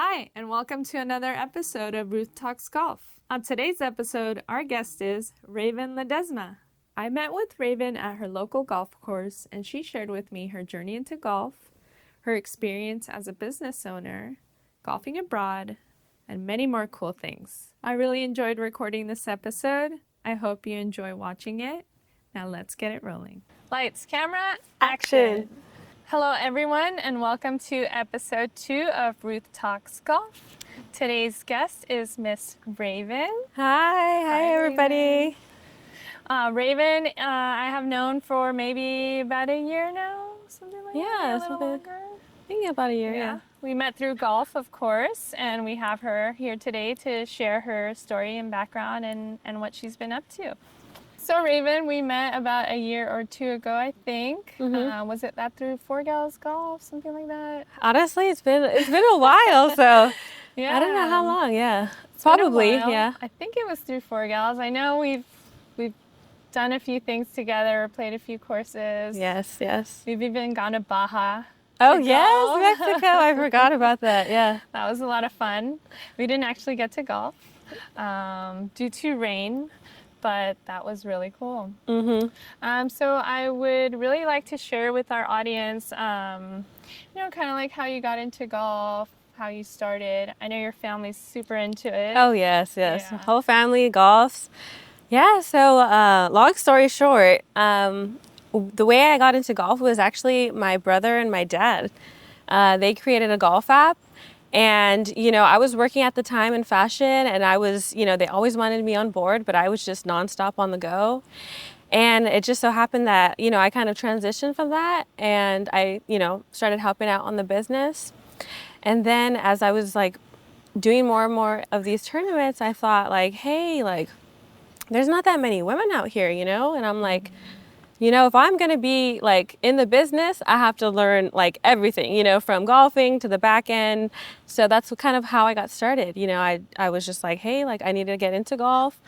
Hi, and welcome to another episode of Ruth Talks Golf. On today's episode, our guest is Raven Ledesma. I met with Raven at her local golf course, and she shared with me her journey into golf, her experience as a business owner, golfing abroad, and many more cool things. I really enjoyed recording this episode. I hope you enjoy watching it. Now let's get it rolling. Lights, camera, action! Hello everyone, and welcome to episode 2 of Ruth Talks Golf. Today's guest is Miss Raven. Hi everybody. Raven, I have known for maybe about a year now, something like that, a little longer. I think about a year, yeah. We met through golf, of course, and we have her here today to share her story and background and what she's been up to. So Raven, we met about a year or two ago, I think. Was it that through Four Gals Golf, something like that? Honestly, it's been a while, so Yeah. I don't know how long. Yeah, probably. Yeah. I think it was through Four Gals. I know we've done a few things together, played a few courses. Yes. We've even gone to Baja. Oh yes, Mexico. I forgot about that. Yeah. That was a lot of fun. We didn't actually get to golf due to rain, but that was really cool. So I would really like to share with our audience, kind of like how you got into golf, how you started. I know your family's super into it. Oh yes. Yeah. Whole family golfs. Yeah. So long story short, the way I got into golf was actually my brother and my dad. They created a golf app. And, I was working at the time in fashion, and I was, they always wanted me on board, but I was just nonstop on the go. And it just so happened that, I kind of transitioned from that, and I, started helping out on the business. And then as I was doing more and more of these tournaments, I thought hey, there's not that many women out here, and I'm like, if I'm going to be in the business, I have to learn everything, from golfing to the back end. So that's kind of how I got started. I was just hey, I need to get into golf.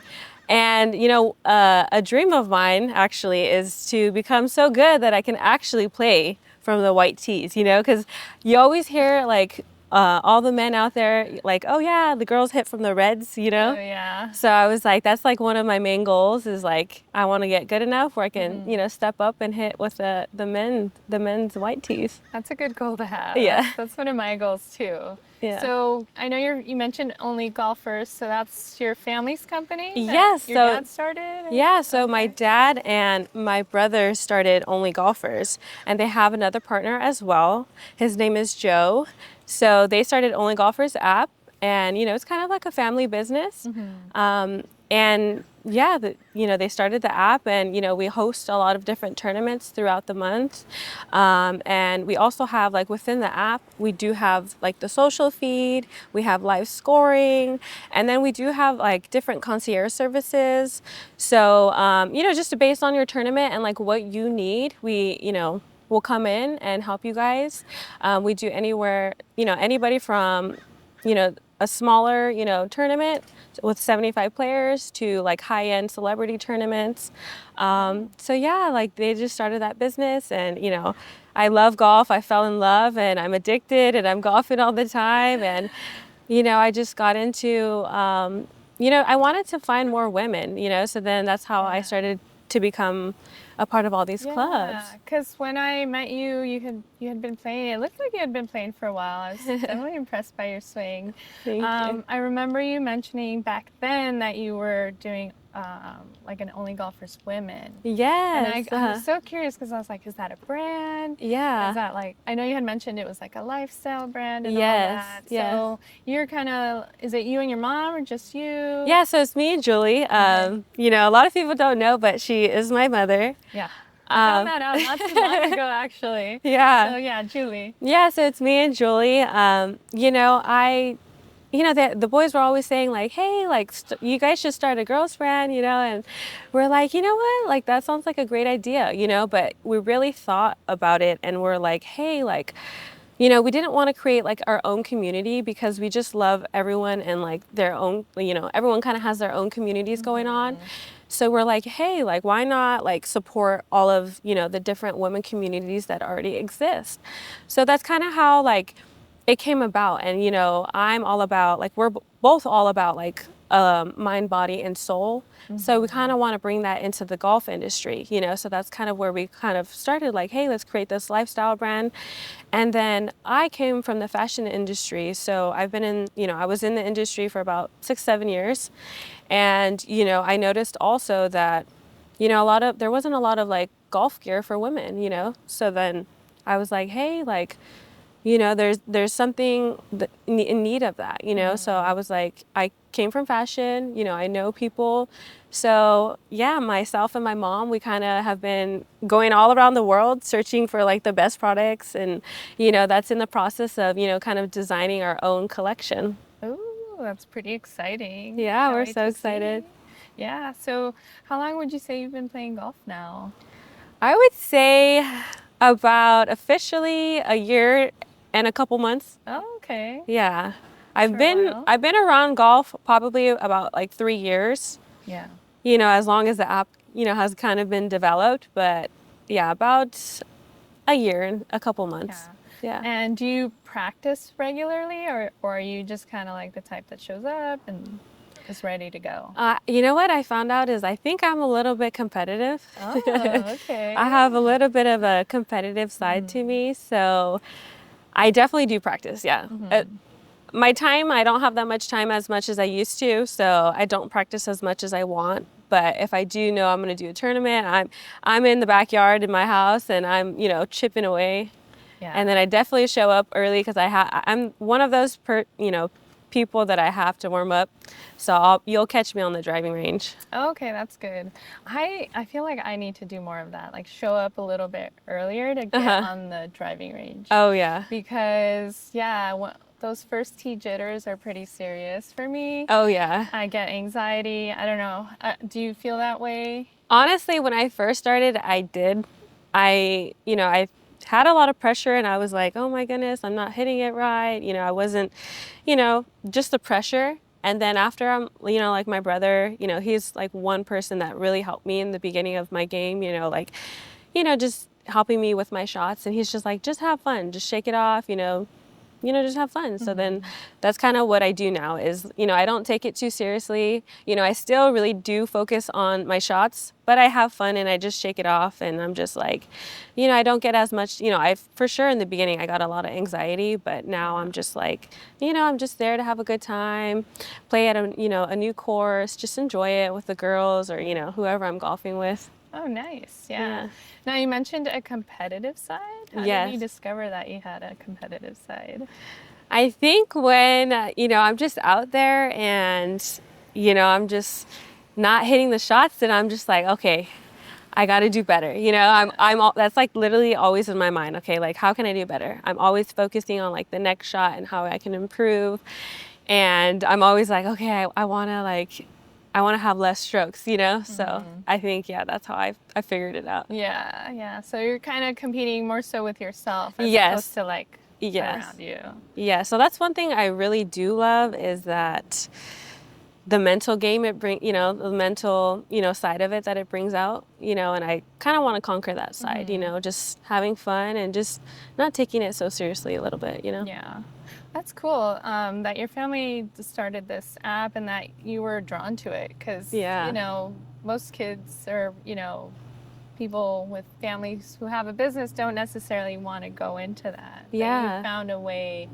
And, a dream of mine actually is to become so good that I can actually play from the white tees, because you always hear all the men out there oh yeah, the girls hit from the reds, Oh, yeah. So I was that's one of my main goals is I want to get good enough where I can, step up and hit with the men's white tees. That's a good goal to have. Yeah. That's one of my goals too. Yeah. So I know you mentioned Only Golfers, so that's your family's company? Yes. Your dad started? Yeah, so my dad and my brother started Only Golfers, and they have another partner as well. His name is Joe. So they started Only Golfers app, and it's kind of like a family business. And yeah, they started the app, and we host a lot of different tournaments throughout the month. And we also have within the app, we do have the social feed, we have live scoring, and then we do have different concierge services. So just based on your tournament and what you need, we'll come in and help you guys. We do anybody from a smaller tournament with 75 players to high-end celebrity tournaments. So yeah, they just started that business, and I love golf. I fell in love, and I'm addicted, and I'm golfing all the time. And I just got into I wanted to find more women, so then that's how I started to become a part of all these clubs. Yeah, because when I met you, you had been playing. It looked like you had been playing for a while. I was definitely impressed by your swing. Thank you. I remember you mentioning back then that you were doing an Only Golfers Women. Yes. And I was so curious because I was like, is that a brand? Yeah. Is that I know you had mentioned it was a lifestyle brand and all Yes. that. Yes. So you're kind of, is it you and your mom or just you? Yeah, so it's me and Julie. A lot of people don't know, but she is my mother. Yeah. I found that out not too long ago, actually. Yeah. So yeah, Julie. Yeah, so it's me and Julie. The boys were always saying hey, you guys should start a girls brand, and we're like, you know what, that sounds like a great idea, but we really thought about it, and we're like, hey, we didn't want to create our own community because we just love everyone and their own, everyone kind of has their own communities going on. So we're like, hey, why not support all of, the different women communities that already exist? So that's kind of how it came about. And, I'm all about, like, we're both all about, like, mind, body, and soul. So we kind of want to bring that into the golf industry, so that's kind of where we kind of started, like, hey, let's create this lifestyle brand. And then I came from the fashion industry. So I've been in, I was in the industry for about 6, 7 years. And, I noticed also that, there wasn't a lot of like golf gear for women, So then I was like, hey, like, there's something in need of that, So I was like, I came from fashion, I know people. So yeah, myself and my mom, we kind of have been going all around the world searching for like the best products. And, that's in the process of, kind of designing our own collection. Oh, that's pretty exciting. Yeah, Can't we're wait so to excited. see. Yeah. So, how long would you say you've been playing golf now? I would say about officially a year and a couple months. Oh, okay. Yeah. For a while. I've been around golf probably about like 3 years, Yeah. as long as the app, has kind of been developed, but yeah, about a year and a couple months. Yeah. Yeah. And do you practice regularly, or are you just kind of like the type that shows up and is ready to go? You know what I found out is I think I'm a little bit competitive. Oh, okay. I have a little bit of a competitive side to me, so I definitely do practice. Yeah. My time, I don't have that much as I used to, so I don't practice as much as I want. But if I do know I'm going to do a tournament, I'm in the backyard in my house and I'm, chipping away. Yeah. And then I definitely show up early because I'm one of those people that I have to warm up. So you'll catch me on the driving range. Okay, that's good. I feel like I need to do more of that, like show up a little bit earlier to get on the driving range. Oh yeah. Because yeah, those first tee jitters are pretty serious for me. Oh yeah. I get anxiety. I don't know. Do you feel that way? Honestly, when I first started, I did. I had a lot of pressure and I was like, oh my goodness, I'm not hitting it right. I wasn't, just the pressure. And then after like my brother, he's like one person that really helped me in the beginning of my game, like, just helping me with my shots. And he's just like, just have fun, just shake it off, just have fun. So then that's kind of what I do now is, I don't take it too seriously. I still really do focus on my shots, but I have fun and I just shake it off. And I'm just like, I don't get as much, for sure in the beginning, I got a lot of anxiety, but now I'm just like, I'm just there to have a good time, play at a new course, just enjoy it with the girls or, whoever I'm golfing with. Oh, nice. Yeah. Now you mentioned a competitive side. How did you discover that you had a competitive side? I think when, I'm just out there and, I'm just not hitting the shots, then I'm just like, okay, I got to do better. That's like literally always in my mind. Okay, like how can I do better? I'm always focusing on like the next shot and how I can improve. And I'm always like, okay, I want to have less strokes, So I think, that's how I figured it out. Yeah, yeah. So you're kind of competing more so with yourself as opposed to like around you. Yeah, so that's one thing I really do love is that the mental game the mental, side of it that it brings out, and I kind of want to conquer that side, just having fun and just not taking it so seriously a little bit, Yeah. That's cool that your family started this app and that you were drawn to it because, most kids or, people with families who have a business don't necessarily want to go into that. Yeah. But you found a way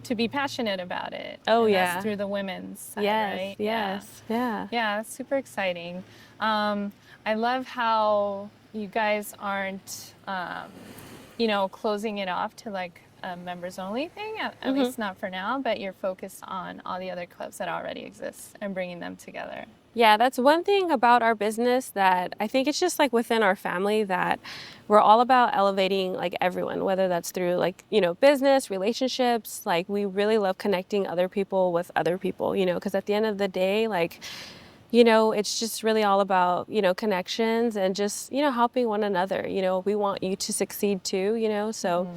to be passionate about it. Oh, and yeah. That's through the women's side, right? Yes. Yeah. Yeah, that's super exciting. I love how you guys aren't, closing it off to like a members only thing, at least not for now, but you're focused on all the other clubs that already exist and bringing them together. Yeah, that's one thing about our business that I think it's just like within our family that we're all about elevating like everyone, whether that's through like, business, relationships, like we really love connecting other people with other people, because at the end of the day, like, it's just really all about, connections and just, helping one another. We want you to succeed too, so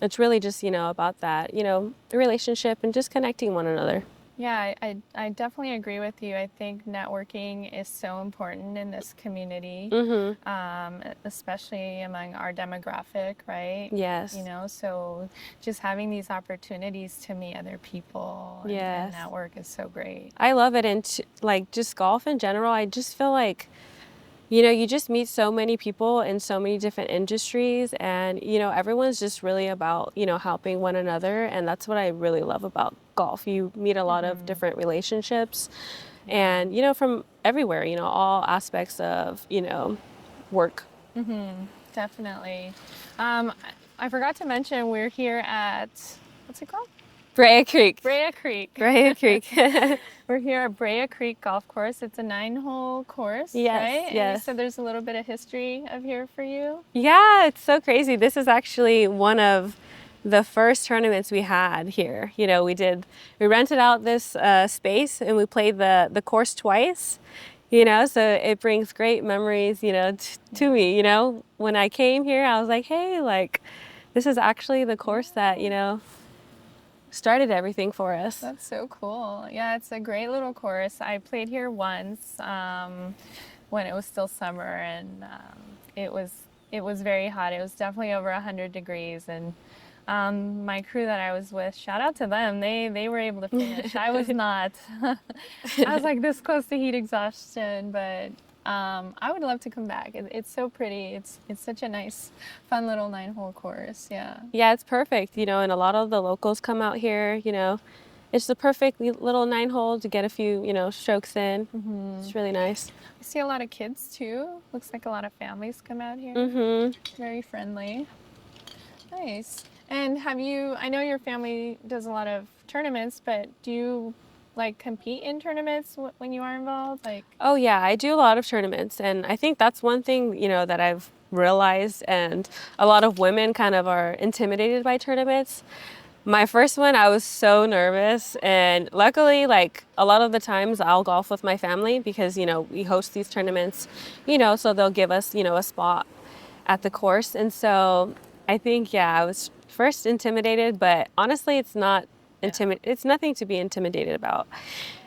it's really just, about that, the relationship and just connecting one another. Yeah, I definitely agree with you. I think networking is so important in this community, especially among our demographic, right? You Yes. know, so just having these opportunities to meet other people and Yes. network is so great. I love it. And like just golf in general, I just feel like, you know, you just meet so many people in so many different industries, and, you know, everyone's just really about, you know, helping one another. And that's what I really love about golf. You meet a lot of different relationships and, you know, from everywhere, you know, all aspects of, you know, work. Definitely. Um, I forgot to mention we're here at, what's it called? Brea Creek. Brea Creek. Brea Creek. We're here at Brea Creek Golf Course. It's a 9-hole course, Yes, right? And you yes. said there's a little bit of history of here for you. Yeah, it's so crazy. This is actually one of the first tournaments we had here. You know, we rented out this space and we played the course twice, you know, so it brings great memories, you know, to me, you know. When I came here, I was like, hey, like, this is actually the course that, you know, started everything for us. That's so cool. Yeah, it's a great little course. I played here once when it was still summer, and it was very hot. It was definitely over 100 degrees, and my crew that I was with, shout out to them. They were able to finish. I was not. I was like this close to heat exhaustion, but I would love to come back. It's so pretty. It's such a nice, fun little 9-hole course. Yeah. Yeah, it's perfect, you know, and a lot of the locals come out here, you know. It's the perfect little 9 hole to get a few, you know, strokes in. It's really nice. I see a lot of kids too. Looks like a lot of families come out here. Very friendly. Nice. And have you, I know your family does a lot of tournaments, but do you like compete in tournaments when you are involved? Like, Oh yeah, I do a lot of tournaments, and I think that's one thing, you know, that I've realized, and a lot of women kind of are intimidated by tournaments. My first one, I was so nervous, and luckily, like, a lot of the times I'll golf with my family because, you know, we host these tournaments, you know, so they'll give us, you know, a spot at the course. And so I think, yeah, I was first intimidated, but honestly, it's nothing to be intimidated about.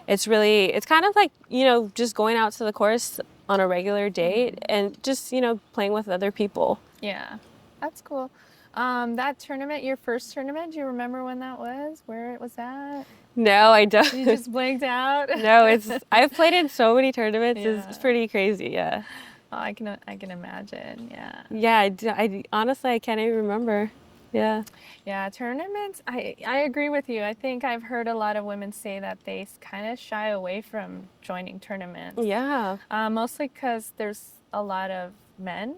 It's kind of like, you know, just going out to the course on a regular date and just, you know, playing with other people. yeah, that's cool. That tournament, your first tournament, do you remember when that was? Where it was at? No, I don't. You just blanked out? No, I've played in so many tournaments. Yeah. It's pretty crazy. Yeah. Oh, I can imagine. Yeah. Yeah. Honestly, I can't even remember. Yeah. Yeah, tournaments, I agree with you. I think I've heard a lot of women say that they kind of shy away from joining tournaments. Yeah. Mostly because there's a lot of men,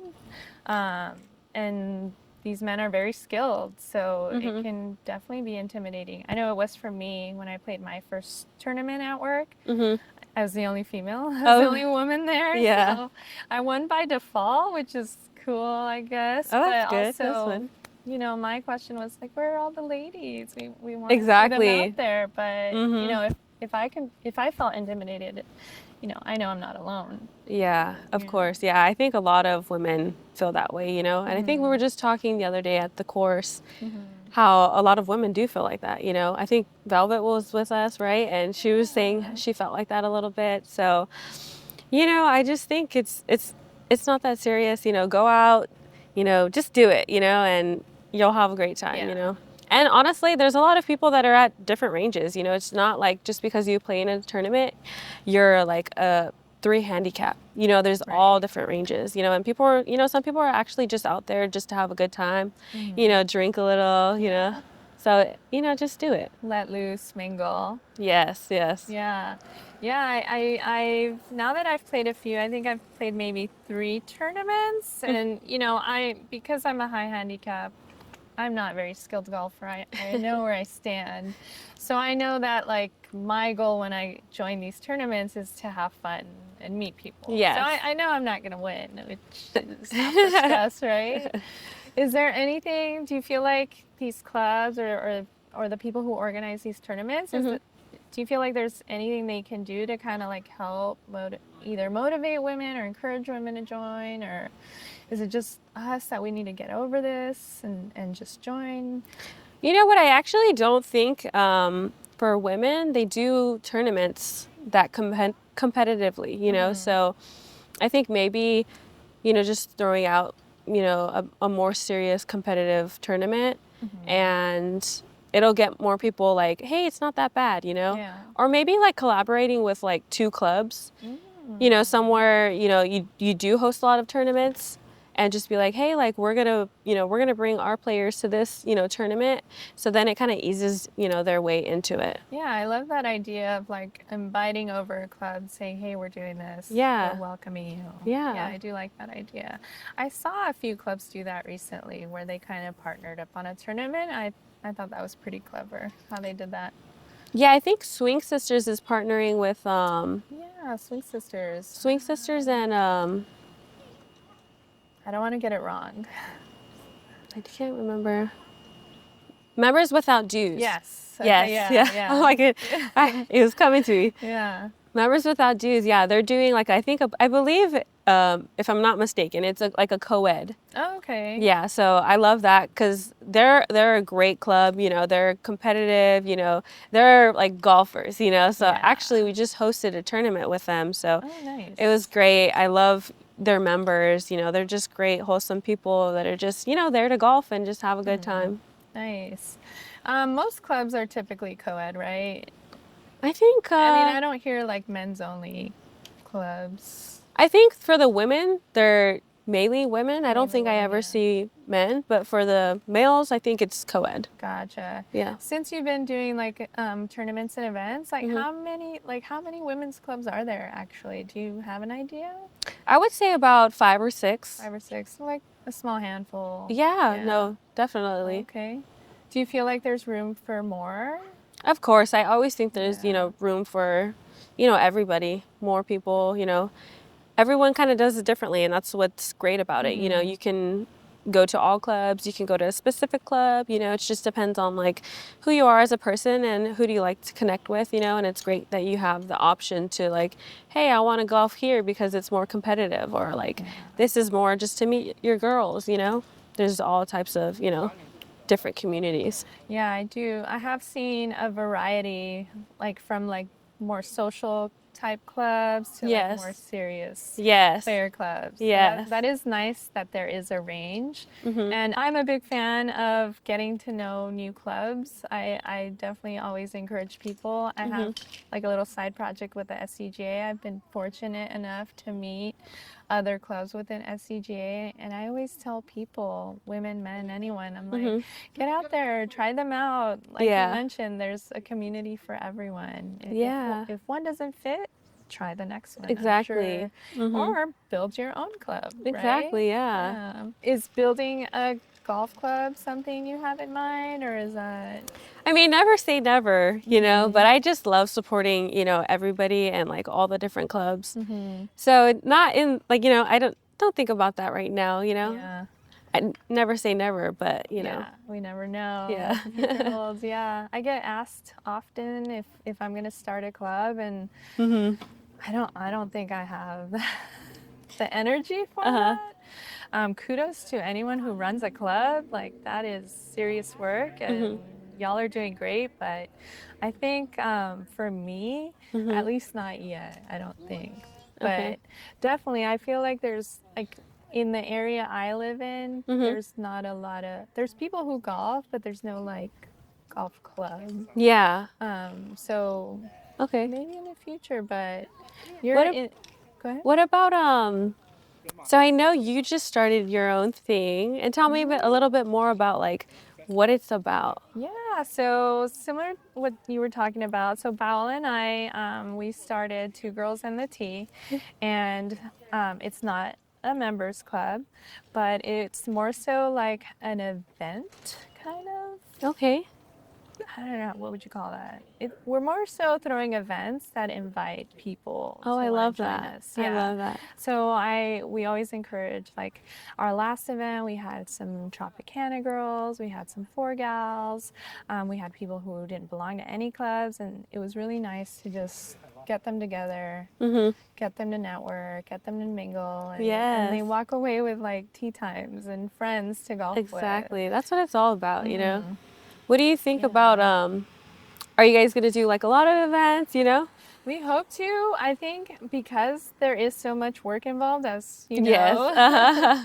um, and these men are very skilled, so it can definitely be intimidating. I know it was for me when I played my first tournament at work. I was the only female. I was the only woman there. Yeah. So I won by default, which is cool, I guess. Oh, that's but good. also, That's fun. you know, my question was like, where are all the ladies? We want to see Exactly. them out there. But you know, if I felt intimidated, you know, I know I'm not alone. Yeah, of course. Yeah, I think a lot of women feel that way, you know. And I think we were just talking the other day at the course how a lot of women do feel like that, you know. I think Velvet was with us, right? And she was saying she felt like that a little bit. So, you know, I just think it's not that serious, you know. Go out, you know, just do it, you know, and you'll have a great time, Yeah. you know. And honestly, there's a lot of people that are at different ranges, you know. It's not like just because you play in a tournament, you're like a 3 handicap. You know, there's all different ranges, you know, and people are, you know, some people are actually just out there just to have a good time, you know, drink a little, you know. So, you know, just do it. Let loose, mingle. Yes, yes. Yeah. Yeah, I now that I've played a few, I think I've played maybe 3 tournaments, and you know, because I'm a high handicap, I'm not a very skilled golfer. I know where I stand. So I know that like my goal when I join these tournaments is to have fun and meet people. Yes. So I know I'm not gonna win, which is half the stress, right? Is there anything, do you feel like these clubs or the people who organize these tournaments, do you feel like there's anything they can do to kind of like help either motivate women or encourage women to join, or is it just us that we need to get over this and just join? You know what? I actually don't think for women, they do tournaments that competitively, you know. So I think maybe, you know, just throwing out, you know, a more serious competitive tournament, and it'll get more people like, hey, it's not that bad, you know. Yeah. Or maybe like collaborating with like 2 clubs, you know, somewhere, you know, you do host a lot of tournaments, and just be like, hey, like we're gonna bring our players to this, you know, tournament. So then it kind of eases, you know, their way into it. Yeah, I love that idea of like inviting over a club, saying, hey, we're doing this. Yeah. We're welcoming you. Yeah. Yeah, I do like that idea. I saw a few clubs do that recently where they kind of partnered up on a tournament. I thought that was pretty clever how they did that. Yeah, I think Swing Sisters is partnering with Yeah, Swing Sisters. Swing Sisters and I don't want to get it wrong. I can't remember. Members Without Dues. Yes. Okay, Yes. yeah. Oh my god, it was coming to me. Yeah. Members Without Dues. Yeah, they're doing like I believe if I'm not mistaken, it's like a co-ed. Oh, okay. Yeah, so I love that because they're a great club. You know, they're competitive. You know, they're like golfers. You know, so Yeah. actually we just hosted a tournament with them. So Oh, nice. it was great. I love their members. You know, they're just great, wholesome people that are just, you know, there to golf and just have a good time. Nice. Most clubs are typically co-ed, right? I think. I mean, I don't hear like men's only clubs. I think for the women, they're mainly women. I don't Mainly think I women, ever yeah. see men, but for the males, I think it's co-ed. Gotcha. Yeah. Since you've been doing like tournaments and events, like how many women's clubs are there actually? Do you have an idea? I would say about 5 or 6. 5 or 6, like a small handful. Yeah, no, definitely. Okay. Do you feel like there's room for more? Of course, I always think there's, you Yeah. know, room for, you know, everybody, more people, you know. Everyone kind of does it differently, and that's what's great about it. You know, you can go to all clubs, you can go to a specific club, you know, it just depends on like who you are as a person and who do you like to connect with, you know, and it's great that you have the option to like, hey, I want to golf here because it's more competitive, or like this is more just to meet your girls, you know. There's all types of, you know, different communities. Yeah, I do. I have seen a variety, like from like more social type clubs to like more Yes. serious Yes. player clubs. So Yes. that is nice that there is a range. And I'm a big fan of getting to know new clubs. I definitely always encourage people. I have like a little side project with the SCGA. I've been fortunate enough to meet other clubs within SCGA, and I always tell people, women, men, anyone, I'm like, get out there, try them out. Like Yeah. you mentioned, there's a community for everyone. Yeah. If one doesn't fit, try the next one. I'm Exactly. sure. Or build your own club. Exactly, Right? yeah. Is building a golf club something you have in mind, or is that? I mean, never say never, you know, but I just love supporting, you know, everybody and like all the different clubs. So not in like, you know, I don't think about that right now, you know. Yeah. I never say never, but you know. Yeah, we never know. Yeah. What the future holds. Yeah, I get asked often if I'm gonna start a club, and I don't think I have the energy for that. Kudos to anyone who runs a club. Like that is serious work, and y'all are doing great. But I think for me, at least not yet. I don't think. Okay. But definitely, I feel like there's like in the area I live in, there's not a lot of there's people who golf, but there's no like golf club. Yeah. So Okay. maybe in the future, but you're What ab- in. Go ahead. What about so I know you just started your own thing, and tell me a little bit more about like what it's about. Yeah, so similar to what you were talking about. So Bowel and I, we started Two Girls and the Tea, and it's not a members club, but it's more so like an event kind of. Okay. I don't know, what would you call that? We're more so throwing events that invite people. Oh, to I wanna love join that. us. I love that. So we always encourage, like our last event, we had some Tropicana girls, we had some Four Gals, we had people who didn't belong to any clubs, and it was really nice to just get them together, get them to network, get them to mingle, and they Yes. walk away with like tea times and friends to golf with. Exactly. That's what it's all about, you know. What do you think about Are you guys gonna do like a lot of events, you know? We hope to. I think because there is so much work involved, as you Yes. know.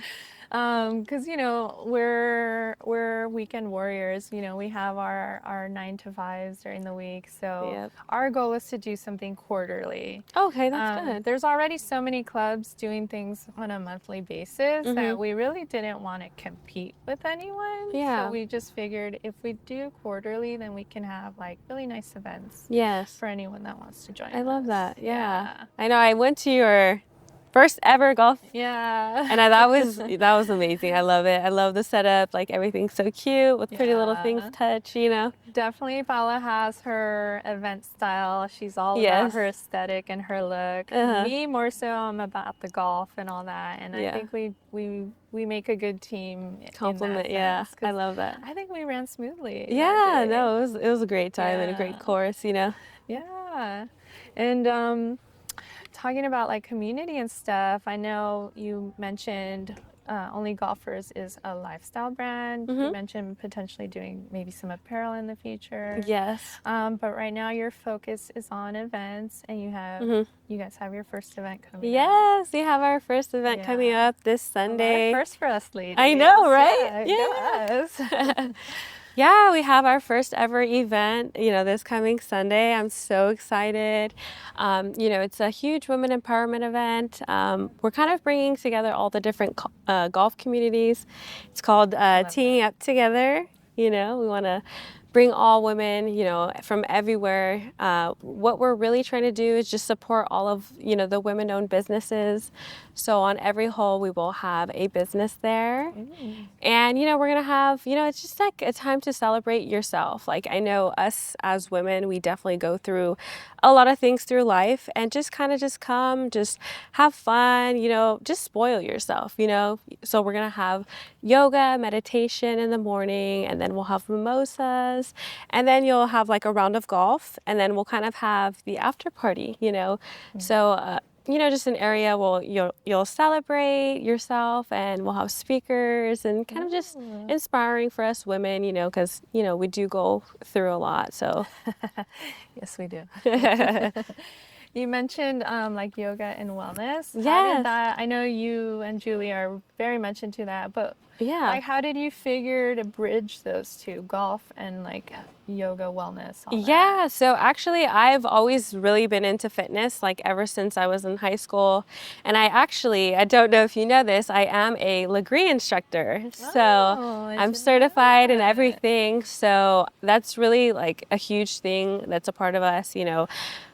Because we're weekend warriors. We have our 9 to 5s during the week. So Yep. our goal is to do something quarterly. Okay, that's good. There's already so many clubs doing things on a monthly basis that we really didn't want to compete with anyone. Yeah. So we just figured if we do quarterly, then we can have like really nice events Yes. for anyone that wants to join I love us. that. Yeah. I know I went to your first ever golf Yeah. and that was amazing. I love it. I love the setup. Like everything's so cute with pretty little things touch, you know. Definitely Paula has her event style. She's all Yes. about her aesthetic and her look. Me more so, I'm about the golf and all that. And I think we make a good team. Compliment, in that sense, I love that. I think we ran smoothly. Yeah, no, it was a great time and a great course, you know. Yeah. And talking about like community and stuff, I know you mentioned Only Golfers is a lifestyle brand. You mentioned potentially doing maybe some apparel in the future. Yes. But right now your focus is on events, and you guys have your first event coming up. Yes, we have our first event coming up this Sunday. First for us, ladies. I know, right? Yeah. Yeah, we have our first ever event, you know, this coming Sunday. I'm so excited. You know, it's a huge women empowerment event. We're kind of bringing together all the different golf communities. It's called Teeing Up Together. You know, we want to bring all women, you know, from everywhere. What we're really trying to do is just support all of, you know, the women-owned businesses. So on every hole, we will have a business there. And, you know, we're going to have, you know, it's just like a time to celebrate yourself. Like, I know us as women, we definitely go through a lot of things through life, and just kind of just come, just have fun, you know, just spoil yourself, you know. So we're going to have yoga, meditation in the morning, and then we'll have mimosas, and then you'll have like a round of golf, and then we'll kind of have the after party, you know. So, you know, just an area where you'll celebrate yourself, and we'll have speakers and kind of just inspiring for us women, you know, because, you know, we do go through a lot. So Yes, we do. You mentioned like yoga and wellness. How Yes. did that? I know you and Julie are very much into that, but yeah. like, how did you figure to bridge those two, golf and like yoga, wellness? All that? Yeah, so actually I've always really been into fitness, like ever since I was in high school. And I don't know if you know this, I am a Legree instructor. So I'm certified in everything. So that's really like a huge thing that's a part of us, you know.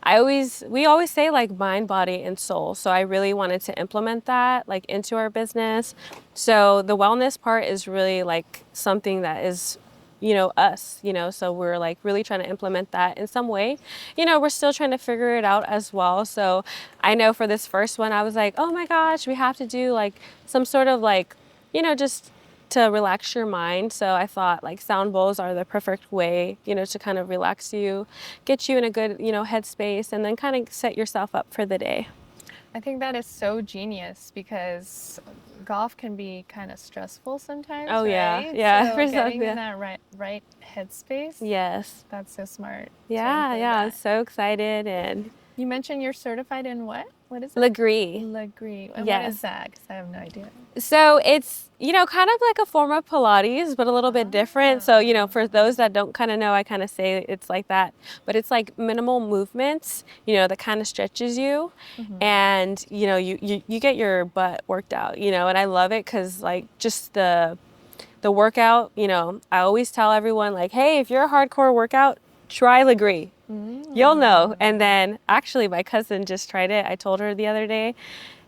We always say like mind, body, and soul. So I really wanted to implement that like into our business. So the wellness part is really like something that is, you know, us, you know, so we're like really trying to implement that in some way. You know, we're still trying to figure it out as well. So I know for this first one, I was like, oh my gosh, we have to do like some sort of like, you know, just to relax your mind. So I thought like sound bowls are the perfect way, you know, to kind of relax you, get you in a good, you know, headspace, and then kind of set yourself up for the day. I think that is so genius, because golf can be kind of stressful sometimes. Oh, yeah. right? Yeah, So for some, getting yeah. in that right headspace. Yes. That's so smart. Yeah, I'm that. so excited. And You mentioned you're certified in what? What is it? Legree. Legree. And Yes. what is that? Because I have no idea. So it's, you know, kind of like a form of Pilates, but a little bit different. So, you know, for those that don't kind of know, I kind of say it's like that, but it's like minimal movements, you know, that kind of stretches you, and, you know, you get your butt worked out, you know, and I love it because like just the workout, you know, I always tell everyone like, hey, if you're a hardcore workout, try Legree. You'll know. And then actually my cousin just tried it. I told her the other day,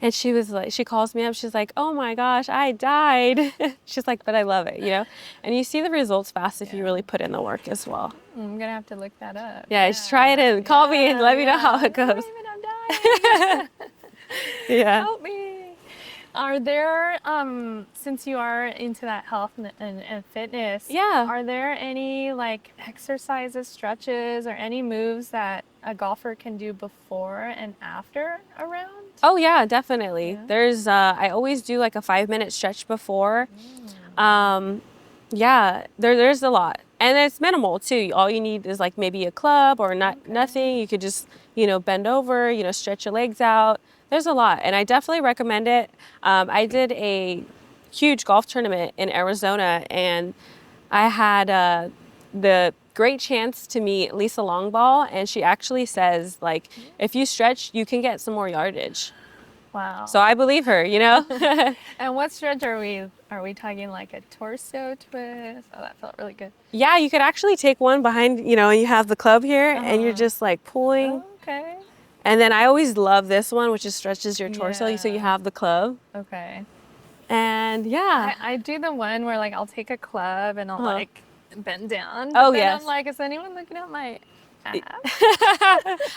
and she was like, she calls me up. She's like, oh my gosh, I died. She's like, but I love it, you know? And you see the results fast if you really put in the work as well. I'm going to have to look that up. Yeah, just try it and call me and let me know how it goes. Raven, I'm dying. Yeah. Help me. Are there, since you are into that health and fitness, Yeah. are there any like exercises, stretches, or any moves that a golfer can do before and after a round? Oh yeah, definitely. Yeah. There's, I always do like a 5-minute stretch before. Yeah, there's a lot. And it's minimal too. All you need is like maybe a club or nothing. You could just, bend over, stretch your legs out. There's a lot. And I definitely recommend it. I did a huge golf tournament in Arizona, and I had the great chance to meet Lisa Longball, and she actually says, like, if you stretch, you can get some more yardage. Wow. So I believe her, And what stretch are we? Are we talking like a torso twist? Oh, that felt really good. Yeah, you could actually take one behind, and you have the club here, and you're just like pulling. Oh, okay. And then I always love this one, which just stretches your torso, so you Yeah. have the club. Okay. And yeah. I do the one where like I'll take a club and I'll like bend down. Oh, then yes. I'm like, is anyone looking at my ass?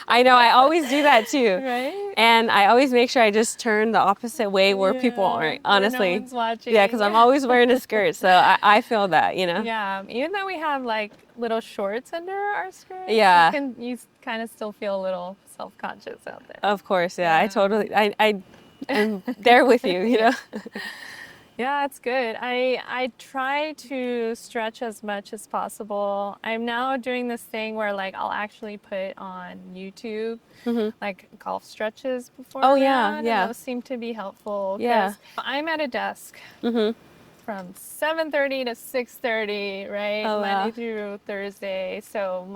I know, I always do that too. Right? And I always make sure I just turn the opposite way where people aren't, honestly. Where no one's watching. Yeah, because I'm always wearing a skirt, so I feel that, Yeah, even though we have like little shorts under our skirts, Yeah. you kind of still feel a little self-conscious out there. Of course, yeah. I am there with you, Yeah, it's good. I try to stretch as much as possible. I'm now doing this thing where like I'll actually put on YouTube like golf stretches before. Oh, yeah, round, yeah. And those seem to be helpful. 'Cause Yeah. I'm at a desk from 7:30 to 6:30, right? Oh, wow. Monday through Thursday. So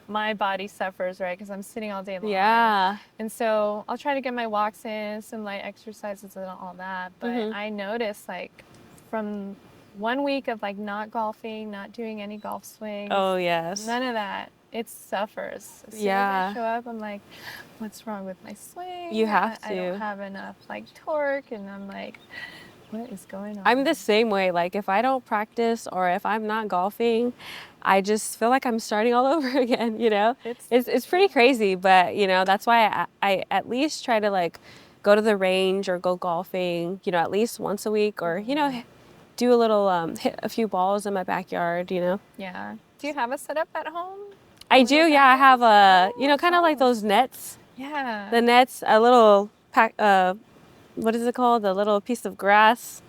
my body suffers, right? Because I'm sitting all day long. Yeah. And so I'll try to get my walks in, some light exercises and all that. But I noticed like from 1 week of like not golfing, not doing any golf swings. Oh, yes. None of that. It suffers. As soon Yeah. as I show up, I'm like, what's wrong with my swing? You have I don't to. have enough like torque. And I'm like, what is going on? I'm the same way. Like if I don't practice or if I'm not golfing, I just feel like I'm starting all over again, It's pretty crazy, but that's why I at least try to like go to the range or go golfing, at least once a week or, do a little hit a few balls in my backyard, Yeah. Do you have a setup at home? I do, yeah. I have kind of like those nets. Yeah. The nets, a little pack what is it called? A little piece of grass.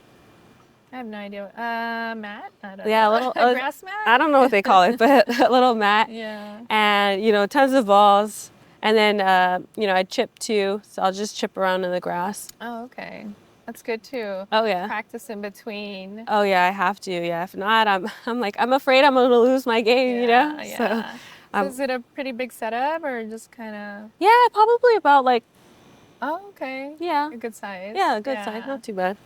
I have no idea. Mat? I don't Yeah, know. a little A grass mat? I don't know what they call it, but a little mat. Yeah. And tons of balls. And then I chip too, so I'll just chip around in the grass. Oh, okay. That's good too. Oh yeah. Practice in between. Oh yeah, I have to. Yeah, if not, I'm afraid I'm gonna lose my game. Yeah. So, So is it a pretty big setup or just kind of? yeah, probably about like Oh, okay. yeah, A good size. yeah, a good size, not too bad.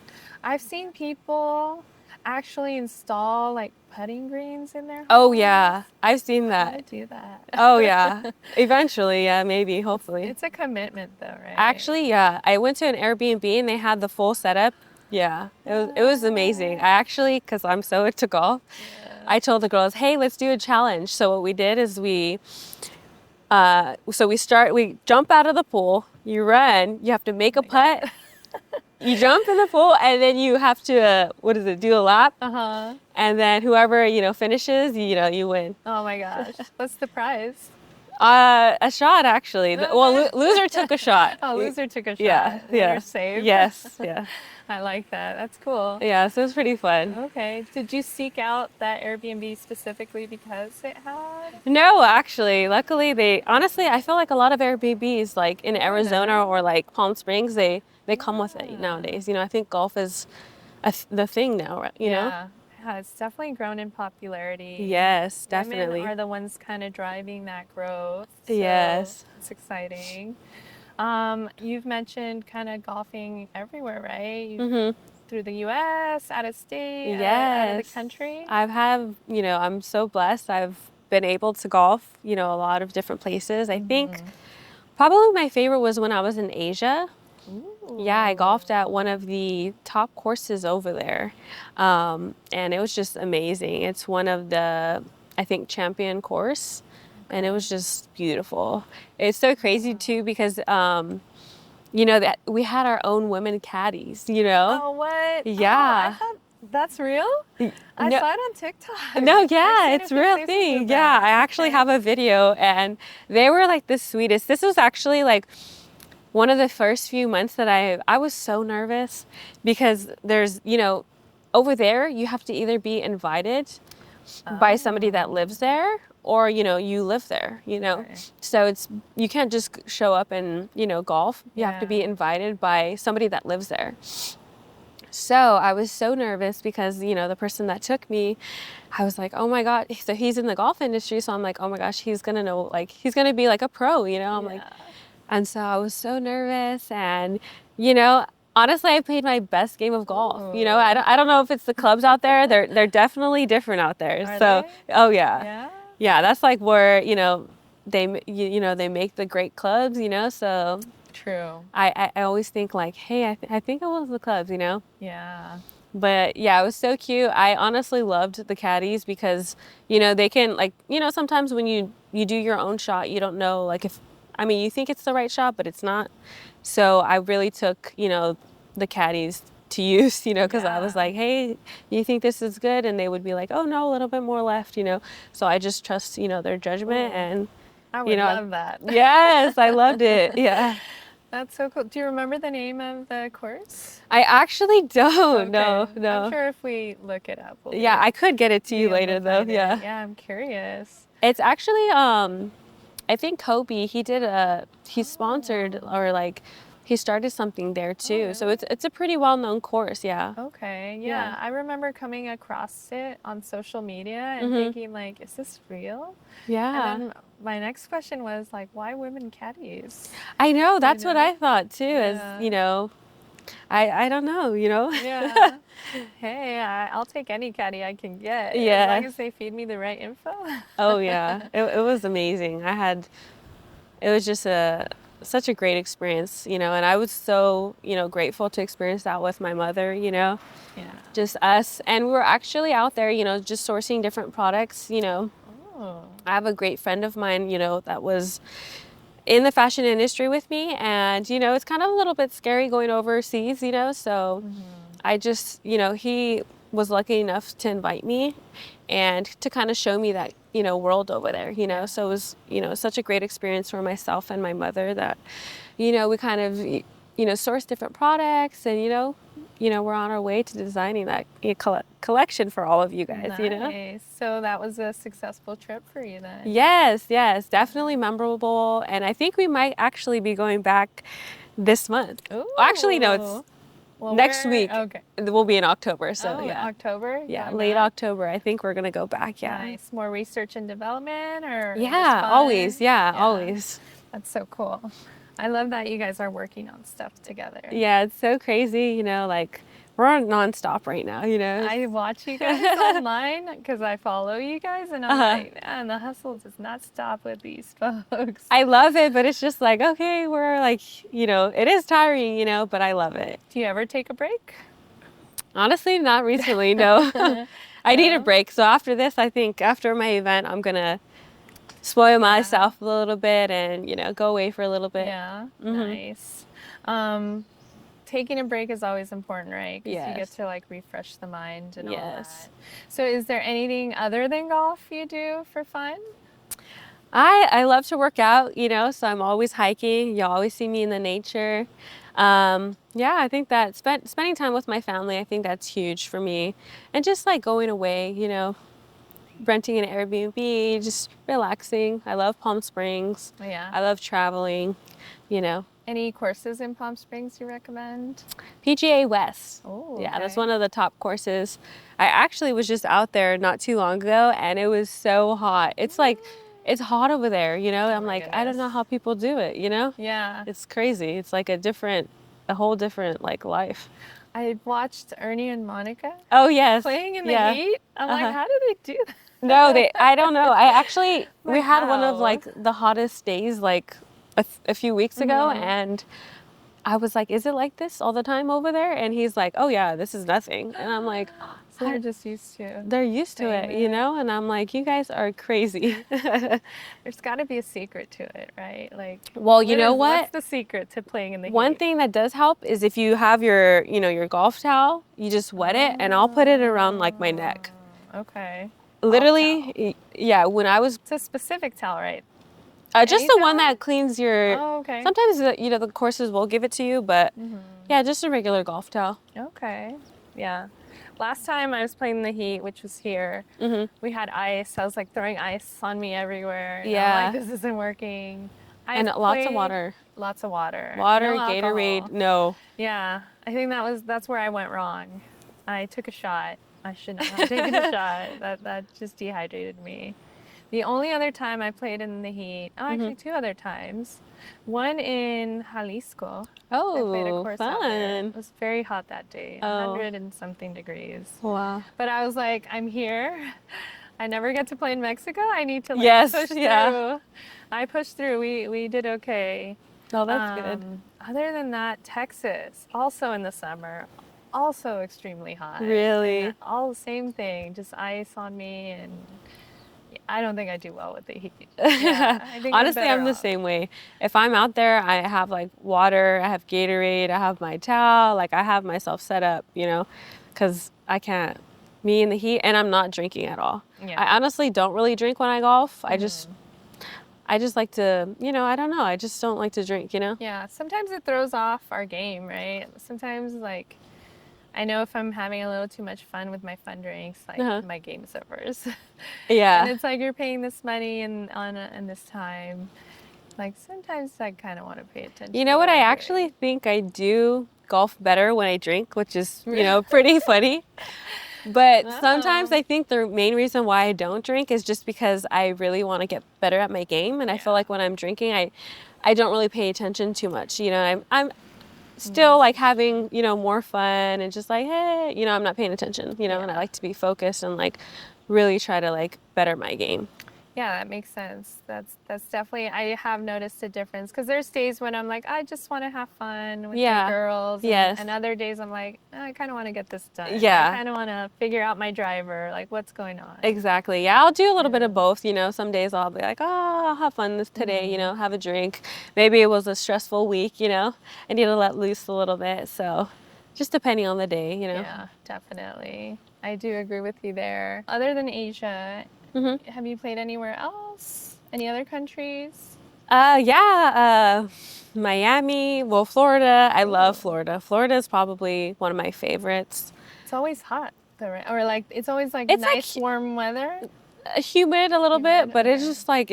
I've seen people actually install like putting greens in their Oh homes. yeah, I've seen How that. to do that? Oh yeah, eventually, yeah, maybe, hopefully. It's a commitment though, right? Actually, yeah, I went to an Airbnb and they had the full setup. Yeah, it was amazing. I actually, because I'm so into golf, I told the girls, hey, let's do a challenge. So what we did is we jump out of the pool, you run, you have to make a putt, you jump in the pool, and then you have to, do a lap, and then whoever, finishes, you win. Oh my gosh. What's the prize? A shot, actually. Well, loser took a shot. Oh, loser took a shot. Yeah, yeah. You're safe. Yes, yeah. I like that. That's cool. Yeah, so it was pretty fun. Okay. Did you seek out that Airbnb specifically because it had? No, actually, luckily honestly, I feel like a lot of Airbnbs like in Arizona or like Palm Springs, they come with it nowadays. I think golf is the thing now, right? You know? Yeah, it's definitely grown in popularity. Yes, definitely. Women are the ones kind of driving that growth. So Yes. It's exciting. You've mentioned kind of golfing everywhere, right? Through the U.S., out of state, out of the country. I'm so blessed. I've been able to golf, a lot of different places. I think probably my favorite was when I was in Asia. Ooh. Yeah, I golfed at one of the top courses over there. And it was just amazing. It's one of the, I think, champion course. And it was just beautiful. It's so crazy too because, that we had our own women caddies, Oh, what? Yeah. Oh, I thought that's real? I saw it on TikTok. No, I've yeah, seen it's a a few real places thing. of Yeah, that. I actually have a video and they were like the sweetest. This was actually like one of the first few months that I was so nervous because there's, over there you have to either be invited by somebody that lives there, or, you know, you live there, you know. Okay. So you can't just show up and, you know, golf. You have to be Yeah. invited by somebody that lives there. So I was so nervous because, you know, the person that took me, I was like, oh my God. So he's in the golf industry. So I'm like, oh my gosh, he's going to know, like, he's going to be like a pro, you know? I'm like, and so I was so nervous. And, you know, honestly, I played my best game of golf. You know, I don't know if it's the clubs out there. They're definitely different out there. Are So, they? oh yeah. Yeah. Yeah, that's like where, you know, you know, they make the great clubs, you know? So True. I always think like, hey, I think it was the clubs, you know? Yeah. But yeah, it was so cute. I honestly loved the caddies because, you know, they can, like, you know, sometimes when you do your own shot, you don't know, like, if, I mean, you think it's the right shot, but it's not. So I really took, you know, the caddies to use, you know, because I was Yeah. like, hey, you think this is good? And they would be like, oh no, a little bit more left, you know. So I just trust, you know, their judgment. Ooh. And, I you would know, love that. yes, I loved it. Yeah. That's so cool. Do you remember the name of the course? I actually don't. Okay. No, I'm no. sure if we look it up, we'll Yeah, I could get it to be you able later to though. find Yeah. it. Yeah, I'm curious. It's actually I think Kobe, he sponsored or like he started something there too. So really? it's a pretty well-known course, yeah. Okay, Yeah. yeah. I remember coming across it on social media and Mhm. thinking like, is this real? And Yeah. then my next question was like, why women caddies? I know, You that's what know? I thought too, as, Yeah. you know, I don't know, you know. Yeah. Hey, I'll take any caddy I can get as Yeah. long as they feed me the right info. Oh yeah. It was amazing. It was just such a great experience, you know, and I was so, you know, grateful to experience that with my mother, you know. Yeah. Just us. And we were actually out there, you know, just sourcing different products, you know. Oh. I have a great friend of mine, you know, that was in the fashion industry with me. And, you know, it's kind of a little bit scary going overseas, you know. So I just, you know, he was lucky enough to invite me and to kind of show me that, you know, world over there, you know. So it was, you know, such a great experience for myself and my mother that, you know, we kind of, you know, source different products and, you know, we're on our way to designing that collection for all of you guys, you know? Nice. So that was a successful trip for you then. Yes, yes, definitely memorable. And I think we might actually be going back this month. Ooh. Actually, no, it's Well, next where- week. Okay. We'll be in October, so Oh, yeah. October? Yeah, Going late back? October. I think we're gonna go back, yeah. Nice. More research and development or just Yeah, fun? always, yeah, always. That's so cool. I love that you guys are working on stuff together. Yeah, it's so crazy, you know, like we're on nonstop right now, you know? I watch you guys online because I follow you guys and I'm like, man, the hustle does not stop with these folks. I love it, but it's just like, okay, we're like, you know, it is tiring, you know, but I love it. Do you ever take a break? Honestly, not recently, no. I need a No? break. So after this, I think after my event, I'm gonna spoil myself a little bit and, you know, go away for a little bit. Yeah, nice. Taking a break is always important, right? Because you get Yes. to like refresh the mind and all Yes. that. So is there anything other than golf you do for fun? I love to work out, you know, so I'm always hiking. You always see me in the nature. Yeah, I think that spending time with my family, I think that's huge for me. And just like going away, you know, renting an Airbnb, just relaxing. I love Palm Springs. Yeah. I love traveling, you know. Any courses in Palm Springs you recommend? PGA West. Oh, Yeah, that's okay. one of the top courses. I actually was just out there not too long ago and it was so hot. It's like, it's hot over there, you know? I'm my like, I don't know goodness. how people do it, you know? Yeah. It's crazy. It's like a whole different like life. I watched Ernie and Monica Oh yes. playing in the Yeah. heat. I'm like, how do they do that? No, I don't know. I actually, we Like had one of how? like the hottest days like a few weeks ago and I was like, is it like this all the time over there? And he's like, oh yeah, this is nothing. And I'm like, So they're just used to. they're used to it, Staying you there. know? And I'm like, you guys are crazy. There's got to be a secret to it, right? Like, Well, you know What's what? the secret to playing in the One heat? thing that does help is if you have your, you know, your golf towel, you just wet it and I'll put it around like my neck. Okay. Literally, yeah, when I was, It's a specific towel, right? just Any the one towel? that cleans your, Oh, okay. sometimes, you know, the courses will give it to you, but yeah, just a regular golf towel. Okay. Yeah. Last time I was playing in the heat, which was here, we had ice. I was like throwing ice on me everywhere. And I'm like, Yeah. this isn't working. And lots of water. Lots of water. Water, No Gatorade, alcohol. no. Yeah, I think that's where I went wrong. I took a shot. I should not have taken a shot. That just dehydrated me. The only other time I played in the heat, actually two other times. One in Jalisco. I played a Oh, course out there. It fun. was very hot that day, Oh, 100 and something degrees. wow. But I was like, I'm here. I never get to play in Mexico. I need to like Yes, push yeah. through. I pushed through. We did okay. Oh, that's good. Other than that, Texas, also in the summer, also extremely hot. Really? And all the same thing, just ice on me, and I don't think I do well with the heat. Yeah, I think Honestly, better I'm the off. same way. If I'm out there, I have like water, I have Gatorade, I have my towel, like I have myself set up, because I can't, me in the heat, and I'm not drinking at all. Yeah. I honestly don't really drink when I golf. I just like to, I don't know, I just don't like to drink. Yeah, sometimes it throws off our game, right? Sometimes, like, I know if I'm having a little too much fun with my fun drinks, like my game suffers. Yeah. And it's like you're paying this money and this time. Like sometimes I kind of want to pay attention. You know to what? I I'm actually doing. think I do golf better when I drink, which is, pretty funny. But sometimes I think the main reason why I don't drink is just because I really want to get better at my game. And I feel like when I'm drinking, I don't really pay attention too much. I'm still like having, more fun and just like, hey, I'm not paying attention, and I like to be focused and like really try to like better my game. Yeah, that makes sense. That's definitely, I have noticed a difference because there's days when I'm like, I just want to have fun with my girls. Yes. And other days I'm like, oh, I kind of want to get this done. Yeah. I kind of want to figure out my driver, like what's going on. Exactly. Yeah, I'll do a little bit of both. Some days I'll be like, oh, I'll have fun today, have a drink. Maybe it was a stressful week, I need to let loose a little bit. So just depending on the day, Yeah, definitely. I do agree with you there. Other than Asia, have you played anywhere else? Any other countries? Miami, well, Florida. I love Florida. Florida is probably one of my favorites. It's always hot, though, right? Or like it's always like It's nice warm weather. Humid a little bit, but it's just like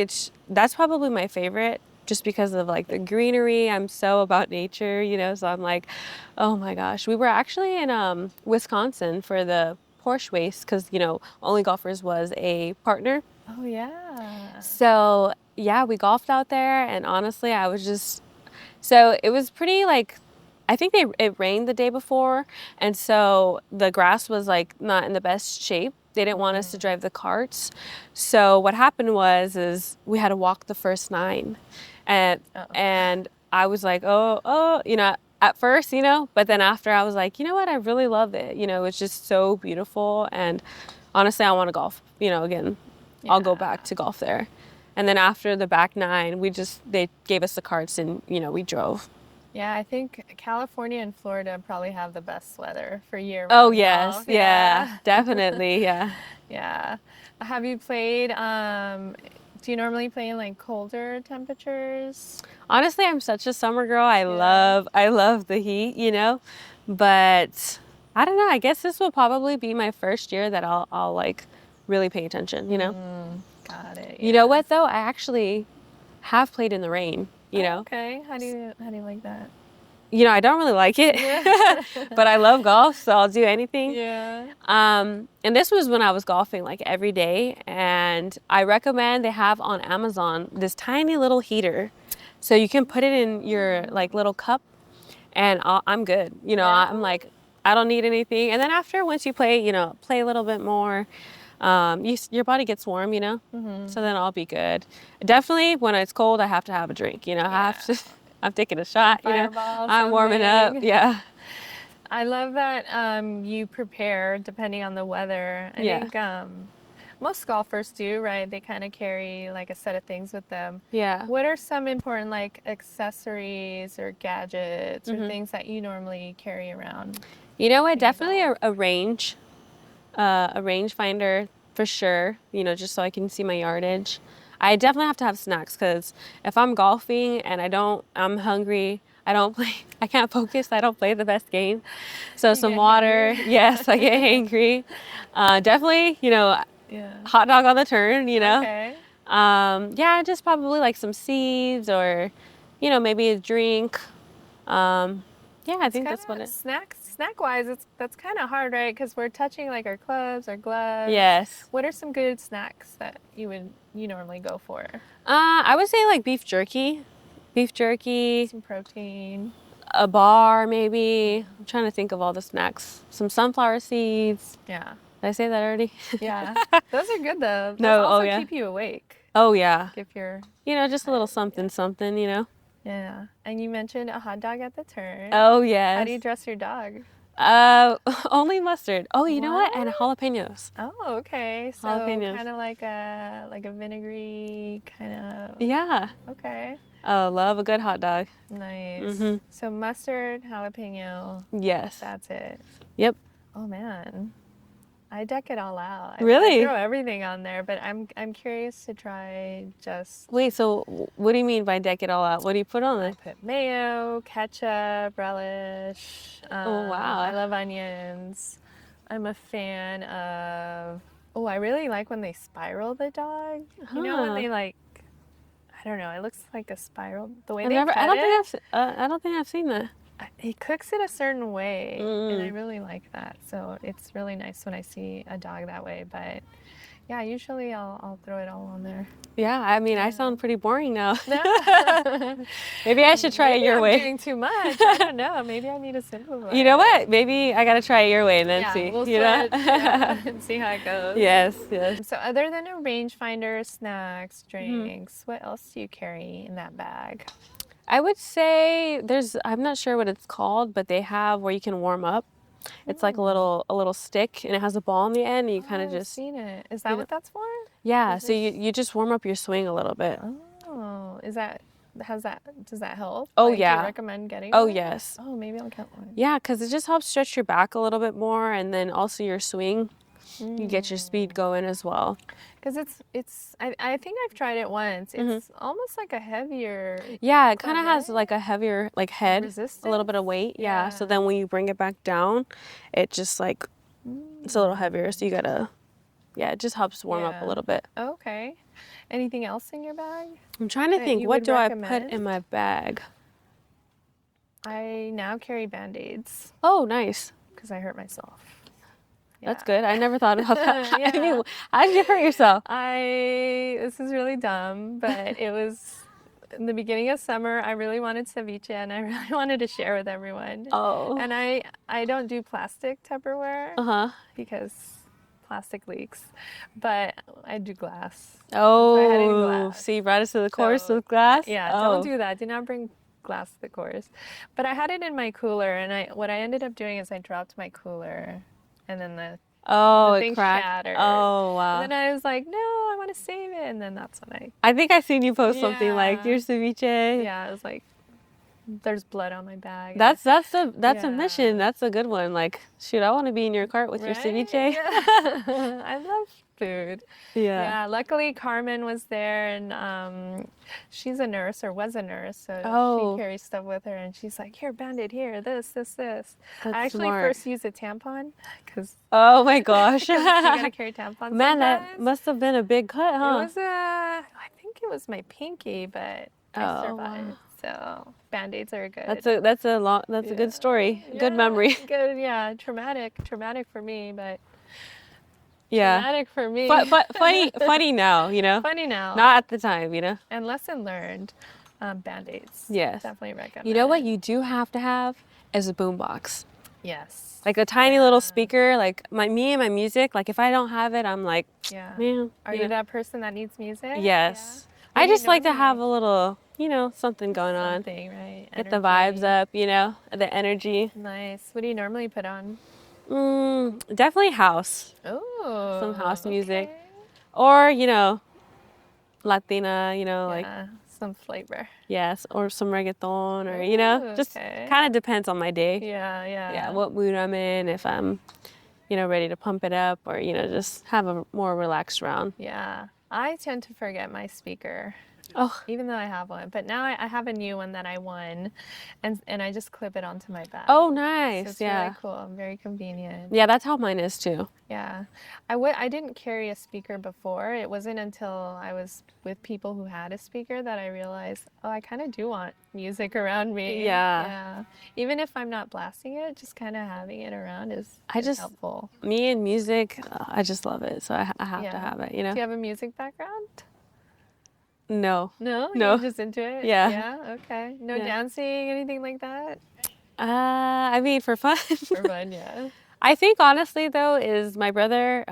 that's probably my favorite just because of like the greenery. I'm so about nature, so I'm like, oh my gosh. We were actually in Wisconsin for the Porsche race because, Only Golfers was a partner. Oh yeah. So yeah, we golfed out there, and honestly, I was just, so it was pretty like, I think it rained the day before, and so the grass was like not in the best shape. They didn't want us to drive the carts. So what happened is we had to walk the first 9. And I was like, oh, at first, but then after I was like, you know what? I really love it. It's just so beautiful. And honestly, I want to golf, again. Yeah. I'll go back to golf there. And then after the back 9, they gave us the carts and, we drove. Yeah, I think California and Florida probably have the best weather for year-round. Oh, yes. golf. Yeah, definitely. Yeah. Yeah. Have you played, do you normally play in like colder temperatures? Honestly, I'm such a summer girl. I love the heat, but I don't know. I guess this will probably be my first year that I'll like really pay attention, Got it. You know what though? I actually have played in the rain, Okay. How do you like that? I don't really like it, but I love golf, so I'll do anything. Yeah. And this was when I was golfing like every day, and I recommend they have on Amazon this tiny little heater, so you can put it in your like little cup, and I'm good. I'm like, I don't need anything. And then once you play, play a little bit more, your body gets warm, so then I'll be good. Definitely when it's cold, I have to have a drink. I have to. I'm taking a shot, Fireball, I'm warming up. Yeah. I love that you prepare depending on the weather. I think most golfers do, right? They kind of carry like a set of things with them. Yeah. What are some important like accessories or gadgets or things that you normally carry around? Definitely a range finder for sure, just so I can see my yardage. I definitely have to have snacks because if I'm golfing and I'm hungry, I don't play. I can't focus. I don't play the best game. So You some get water. hangry? Yes, I get hangry. Definitely, Yeah. hot dog on the turn. Okay. Yeah, just probably like some seeds or, maybe a drink. Yeah, I It's think kind that's what of it. snack wise. That's kind of hard, right? Because we're touching like our clubs, our gloves. Yes. What are some good snacks that you normally go for? I would say like beef jerky, Some protein. a bar maybe. I'm trying to think of all the snacks. Some sunflower seeds. Yeah. Did I say that already? Yeah. Those are good though. Those No. Oh also yeah. keep you awake Oh yeah. if you're Just a little tired. something, something. Yeah. And you mentioned a hot dog at the turn. Oh How yes. do you dress your dog? Only mustard. Oh, you know what? What? And jalapenos. Oh, okay. So Jalapenos. kind of like a vinegary kind of. Yeah. Okay. Oh, love a good hot dog. Nice. Mhm. So mustard, jalapeno. Yes. That's it. Yep. Oh man, I deck it all out. I Really? throw everything on there, but I'm curious to try just. Wait, so what do you mean by deck it all out? What do you put on I it? put mayo, ketchup, relish. Oh, I wow. love onions. I'm a fan of. Oh, I really like when they spiral the dog. You know when Huh. they like. I don't know. It looks like a spiral. The way I've they never. cut it. I don't think I've seen that. He cooks it a certain way, and I Mm. really like that. So it's really nice when I see a dog that way. But yeah, usually I'll throw it all on there. Yeah. I mean, I sound pretty boring now. No. Maybe I should try it Maybe your I'm way. doing too much. I don't know. Maybe I need to simplify. You know it. what? Maybe I gotta try it your way and then Yeah, see. we'll you know? switch, yeah, and see how it goes. Yes. Yes. So other than a rangefinder, snacks, Mm-hmm. drinks, what else do you carry in that bag? I would say I'm not sure what it's called, but they have where you can warm up. It's like a little stick and it has a ball on the end and you kind of I've just, seen it. Is that what that's for? yeah, Is so you just warm up your swing a little bit. Oh, does that help? Oh, Like, do yeah. you recommend getting Oh, one? yes. Oh, maybe I'll get one. Yeah, because it just helps stretch your back a little bit more and then also your swing. You get your speed going as well. Because I think I've tried it once. It's almost like a heavier Yeah, it kind of club, has right? like a heavier like head, a little bit of resistance? weight. Yeah. So Yeah. then when you bring it back down, it just like it's a little heavier. So you gotta, yeah, it just helps warm up a Yeah. little bit. Okay. Anything else in your bag? I'm trying to That think, you what would do I put recommend? in my bag? I now carry Band-Aids Oh, nice. because I hurt myself. That's Yeah. good. I never thought about that. I Yeah. mean, how did you hurt yourself? This is really dumb, but it was in the beginning of summer. I really wanted ceviche and I really wanted to share with everyone. Oh. And I don't do plastic Tupperware Uh-huh. because plastic leaks, but I do glass. Oh, So I had it in glass. so you brought us to the course So, with glass? Yeah, Oh. don't do that. Do not bring glass to the course. But I had it in my cooler, and what I ended up doing is I dropped my cooler, and then the Oh, the it thing cracked. shattered. Oh, wow. And then I was like, no, I want to save it, and then that's when I think I seen you post something like Yeah. your ceviche. yeah, I was like, there's blood on my bag. That's a Yeah. mission. That's a good one. Like, shoot, I want to be in your cart with your Right? ceviche. Yeah. I love food. Yeah. Yeah, luckily Carmen was there, and she's a nurse or was a nurse, so Oh. she carries stuff with her, and she's like, here, Band-Aid, here, this. That's I actually smart. first used a tampon because Oh my gosh. you gotta carry tampons. Man, that sometimes. must have been a big cut, huh? It was I think it was my pinky, but I Oh, survived. wow. So Band-Aids are good. That's a good story. Good memory. Good, yeah. Traumatic for me, but Yeah. traumatic for me. But funny now, Funny now. Not at the time, And lesson learned. Band-Aids. Yes. Definitely recommend. You know what you do have to have is a boombox. Yes. Like a tiny little speaker, like me and my music, like if I don't have it, I'm like, Yeah. man. Are you that person that needs music? Yes. Yeah. I What do you just like to have a normally- little, something going on. Something, right? Get the vibes Energy. up, the energy. Nice. What do you normally put on? Definitely house. Oh. Some house music. okay. Or, Latina, like, Yeah, some flavor. yes, or some reggaeton or, Ooh, just okay. kind of depends on my day. Yeah. Yeah, what mood I'm in, if I'm, ready to pump it up or, just have a more relaxed round. Yeah. I tend to forget my speaker. Oh, even though I have one. But now I have a new one that I won, and I just clip it onto my bag. oh, So nice. it's Yeah. really cool, very convenient. Yeah, that's how mine is too. Yeah. I didn't carry a speaker before. It wasn't until I was with people who had a speaker that I realized, oh, I kind of do want music around me. Yeah. Yeah. Even if I'm not blasting it, just kind of having it around is helpful. Me and music, I just love it. So I have to Yeah. have it, you know? Do you have a music background? No. No? You're No. just into it? Yeah. Yeah? Okay. No Yeah. dancing, anything like that? I mean, for fun. For fun, yeah. I think honestly though is my brother,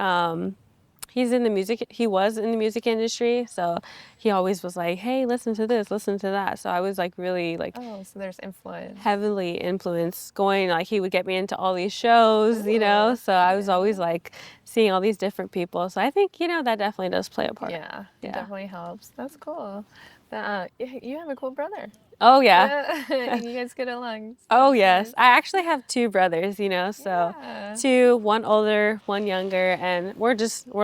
he was in the music industry, so he always was like, hey, listen to this, listen to that. So I was like really like Oh, so there's influence. heavily influenced going, like he would get me into all these shows, you know, Ooh, so I was yeah. always like seeing all these different people. So I think, you know, that definitely does play a part. Yeah, it Yeah. definitely helps. That's cool. You have a cool brother. Oh yeah. You guys get along. Oh That's yes. nice. I actually have two brothers, you know, so Yeah. two, one older, one younger, and we're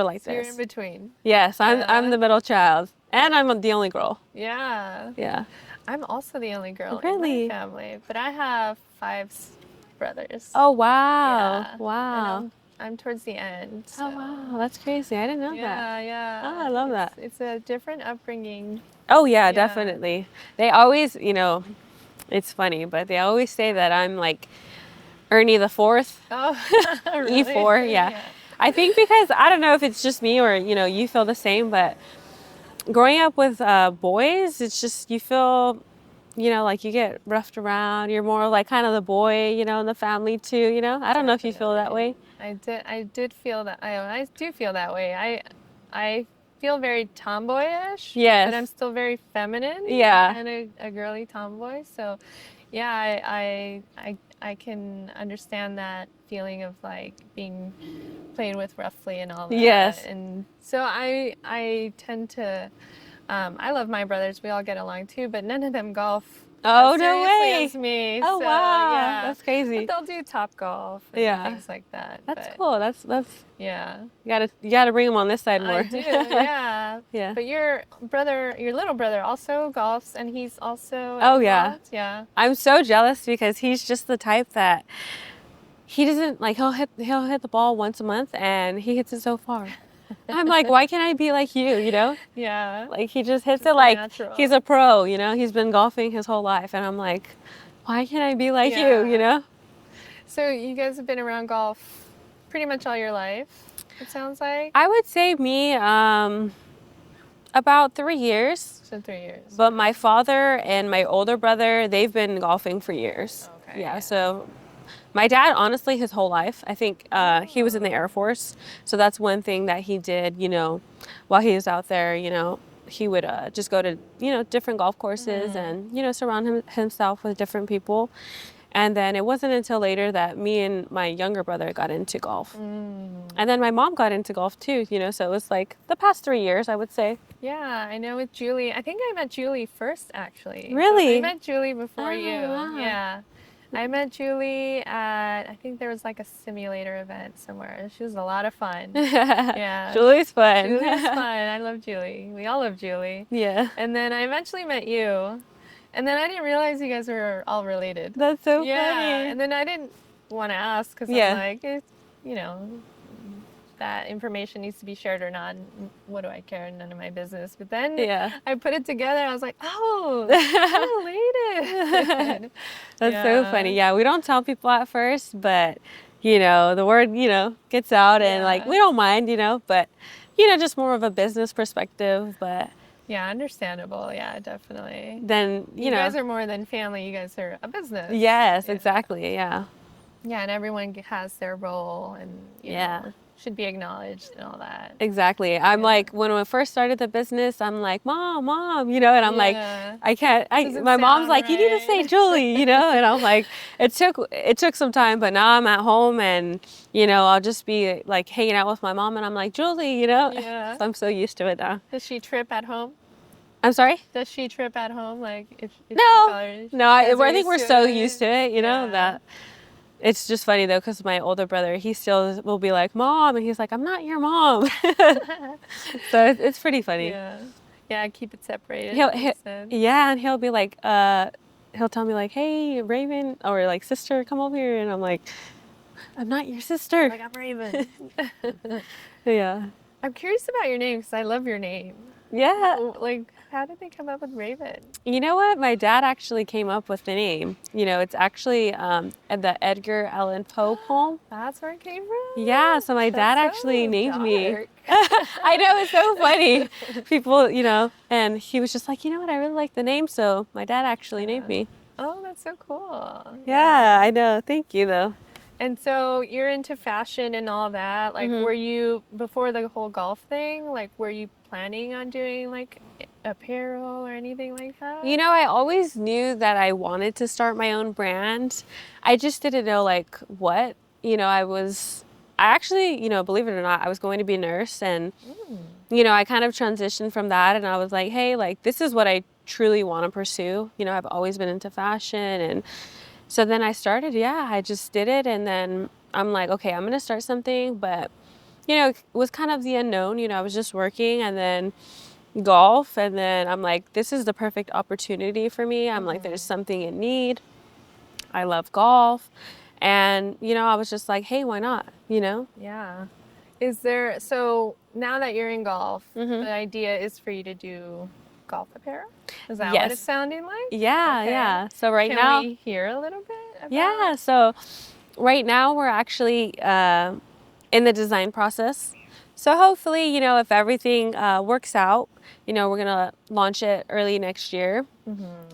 like So you're in this. between. Yes, I'm Yeah. the middle child, and I'm the only girl. Yeah. Yeah. I'm also the only girl in my Really? family, but I have five brothers. Oh wow. Yeah. Wow. And I'm towards the end. So. Oh wow, that's crazy. I didn't know that. Yeah, yeah. Oh, I love that. It's a different upbringing. Oh yeah, Yeah. definitely. They always, you know, it's funny, but they always say that I'm like Ernie the Fourth, Oh, really? E4. Yeah. Yeah. I think because I don't know if it's just me or you know you feel the same, but growing up with boys, it's just you feel, you know, like you get roughed around. You're more like kind of the boy, you know, in the family too. You know, I don't know if you feel that way. I did feel that. I do feel that way. I feel very tomboyish. Yes. But I'm still very feminine. Yeah. And a girly tomboy. So, yeah, I can understand that feeling of like being played with roughly and all that. Yes. And so I tend to. I love my brothers. We all get along too, but none of them golf. Oh, as no seriously way. as me. Oh so, wow, yeah. that's crazy. But they'll do top golf and Yeah. things like that. That's but, cool. That's Yeah. you gotta bring them on this side more. I do, yeah. Yeah. But your little brother also golfs, and he's also Oh, yeah. involved? Yeah. I'm so jealous because he's just the type that he doesn't like he'll hit the ball once a month and he hits it so far. I'm like, why can't I be like you know? Yeah. Like he just hits Just it like natural. he's a pro, you know? He's been golfing his whole life and I'm like, why can't I be like Yeah. you know? So you guys have been around golf pretty much all your life, it sounds like? I would say me about 3 years. So 3 years. But my father and my older brother, they've been golfing for years. Okay, Yeah, yeah. so my dad, honestly, his whole life, I think he was in the Air Force. So that's one thing that he did, you know, while he was out there, you know, he would just go to, you know, different golf courses and, you know, surround himself with different people. And then it wasn't until later that me and my younger brother got into golf. And then my mom got into golf too, you know, so it was like the past 3 years, I would say. Yeah, I know with Julie. I think I met Julie first, actually. Really? I met Julie before Oh, you. wow. Yeah. I met Julie at, I think there was like a simulator event somewhere. She was a lot of fun. Yeah. Julie's fun. Julie's fun. I love Julie. We all love Julie. Yeah. And then I eventually met you. And then I didn't realize you guys were all related. That's so Yeah. funny. And then I didn't want to ask because Yeah. I'm like, you know, that information needs to be shared or not. What do I care? None of my business. But then Yeah. I put it together. I was like, oh, I'm related. That's so funny. Yeah, we don't tell people at first, but you know, the word, you know, gets out and like Yeah. we don't mind, you know, but you know, just more of a business perspective, but Yeah, understandable. Yeah, definitely. then, you know, guys are more than family. You guys are a business. yes, Yeah. exactly. Yeah. Yeah, and everyone has their role and you Yeah. know, should be acknowledged and all that. Exactly. I'm like, when I first started the business, I'm like, mom, you know, and I'm like, Yeah. I can't, Doesn't my mom's sound like, you need to right. say Julie, you know, and I'm like, it took some time, but now I'm at home and, you know, I'll just be like hanging out with my mom and I'm like, Julie, you know, Yeah. so I'm so used to it now. Does she trip at home? I'm sorry? Does she trip at home? Like if you No, call her, no, you guys are I think we're used so it? used to it, you know, Yeah. that it's just funny though, because my older brother, he still will be like, Mom, and he's like, I'm not your mom. So it's pretty funny. Yeah. Yeah, keep it separated. He'll, he Makes sense. yeah, and he'll be like, he'll tell me like, hey, Raven, or like, sister, come over here. And I'm like, I'm not your sister. Like, I'm Raven. Yeah. I'm curious about your name because I love your name. Yeah. Like, how did they come up with Raven? You know what? My dad actually came up with the name. You know, it's actually the Edgar Allan Poe poem. That's where it came from? Yeah, so my dad That's actually so named me. dark. I know, it's so funny. People, you know, and he was just like, you know what? I really like the name, so my dad actually named me. Oh, that's so cool. Yeah, I know. Thank you, though. And so you're into fashion and all that. Like, were you, before the whole golf thing, like, were you planning on doing like apparel or anything like that? You know, I always knew that I wanted to start my own brand. I just didn't know like what. You know, I actually, you know, believe it or not, I was going to be a nurse, and, you know, I kind of transitioned from that, and I was like, hey, like, this is what I truly want to pursue. You know, I've always been into fashion. And so then I started, I just did it. And then I'm like, okay, I'm going to start something. But, you know, it was kind of the unknown. You know, I was just working, and then golf. And then I'm like, this is the perfect opportunity for me. I'm like, there's something in need. I love golf. And, you know, I was just like, hey, why not? You know? Yeah. So now that you're in golf, the idea is for you to do golf apparel? Is that what it's Yes. sounding like? Yeah, Okay. yeah. So right Can now, we hear a little bit about yeah. So right now we're actually in the design process. So hopefully, you know, if everything works out, you know, we're gonna launch it early next year.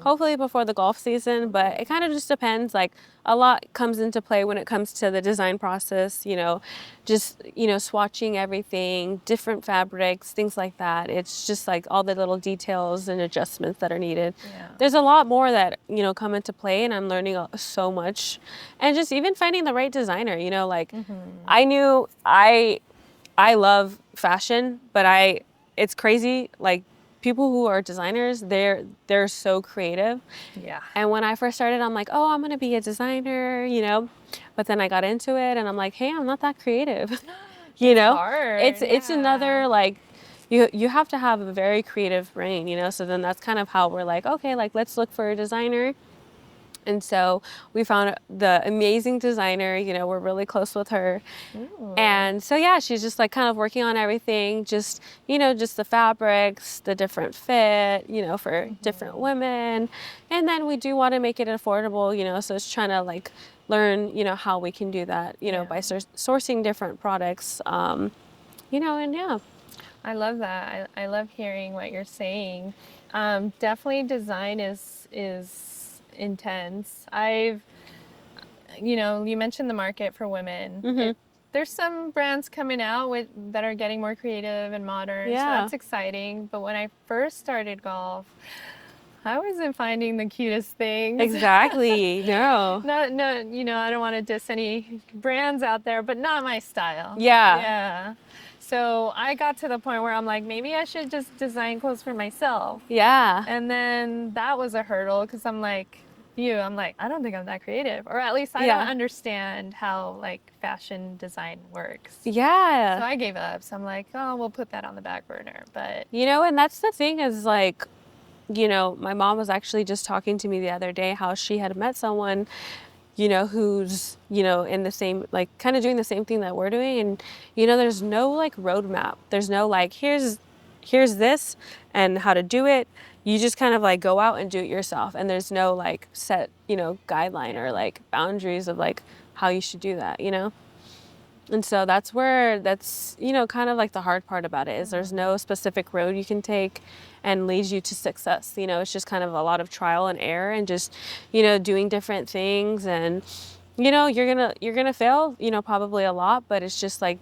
Hopefully before the golf season, but it kind of just depends. Like, a lot comes into play when it comes to the design process, you know, just, you know, swatching everything, different fabrics, things like that. It's just like all the little details and adjustments that are needed. Yeah. There's a lot more that, you know, come into play, and I'm learning so much. And just even finding the right designer, you know, like, I knew I love fashion, but it's crazy, like, people who are designers, they're so creative. Yeah. And when I first started, I'm like, oh, I'm gonna be a designer, you know. But then I got into it, and I'm like, hey, I'm not that creative. You know, hard, it's yeah. another, like, you have to have a very creative brain, you know. So then that's kind of how we're like, okay, like, let's look for a designer. And so we found the amazing designer, you know, we're really close with her. And so, yeah, she's just like kind of working on everything, just, you know, just the fabrics, the different fit, you know, for different women. And then we do want to make it affordable, you know, so it's trying to like learn, you know, how we can do that, you know, by sourcing different products, you know, and yeah. I love that. I love hearing what you're saying. Definitely design is intense. You know, you mentioned the market for women. There's some brands coming out that are getting more creative and modern, so Yeah. that's exciting. But when I first started golf, I wasn't finding the cutest things. Exactly. No. No, you know, I don't want to diss any brands out there, but not my style. Yeah. Yeah. So I got to the point where I'm like, maybe I should just design clothes for myself. Yeah. And then that was a hurdle because I'm like, I don't think I'm that creative. Or at least I don't understand how like fashion design works. Yeah. So I gave up. So I'm like, oh, we'll put that on the back burner. But you know, and that's the thing is like, you know, my mom was actually just talking to me the other day how she had met someone, you know, who's, you know, in the same, like, kind of doing the same thing that we're doing. And, you know, there's no like roadmap. There's no like, here's this and how to do it. You just kind of like go out and do it yourself. And there's no like set, you know, guideline or like boundaries of like how you should do that, you know? And so that's, you know, kind of like the hard part about it is there's no specific road you can take and leads you to success. You know, it's just kind of a lot of trial and error and just, you know, doing different things. And, you know, you're gonna fail, you know, probably a lot, but it's just like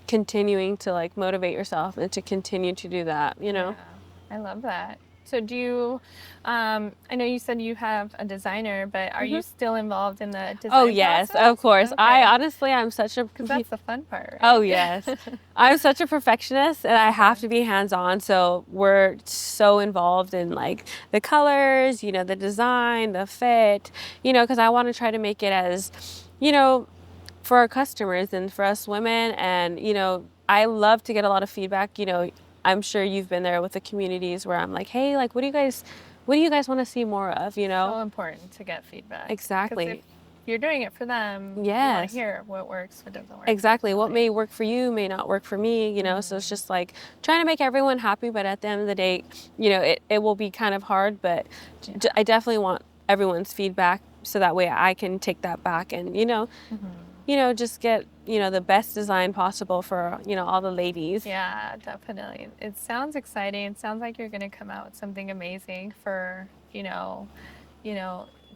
continuing to like motivate yourself and to continue to do that, you know? yeah, I love that. So do you, I know you said you have a designer, but are you still involved in the design Oh, yes, process? of course. Okay. I'm such a... Because that's the fun part, right? Oh, yes. I'm such a perfectionist, and I have to be hands-on. So we're so involved in like the colors, you know, the design, the fit, you know, because I want to try to make it as, you know, for our customers and for us women. And, you know, I love to get a lot of feedback, you know, I'm sure you've been there with the communities where I'm like, hey, like, what do you guys want to see more of, you know? So important to get feedback. Because Exactly. if you're doing it for them, you want Yes. to hear what works, what doesn't work. Exactly. What definitely. may work for you may not work for me, you know? So it's just like trying to make everyone happy, but at the end of the day, you know, it will be kind of hard, but Yeah. I definitely want everyone's feedback so that way I can take that back and, just get, the best design possible for, all the ladies. Yeah, definitely. It sounds exciting. It sounds like you're going to come out with something amazing for,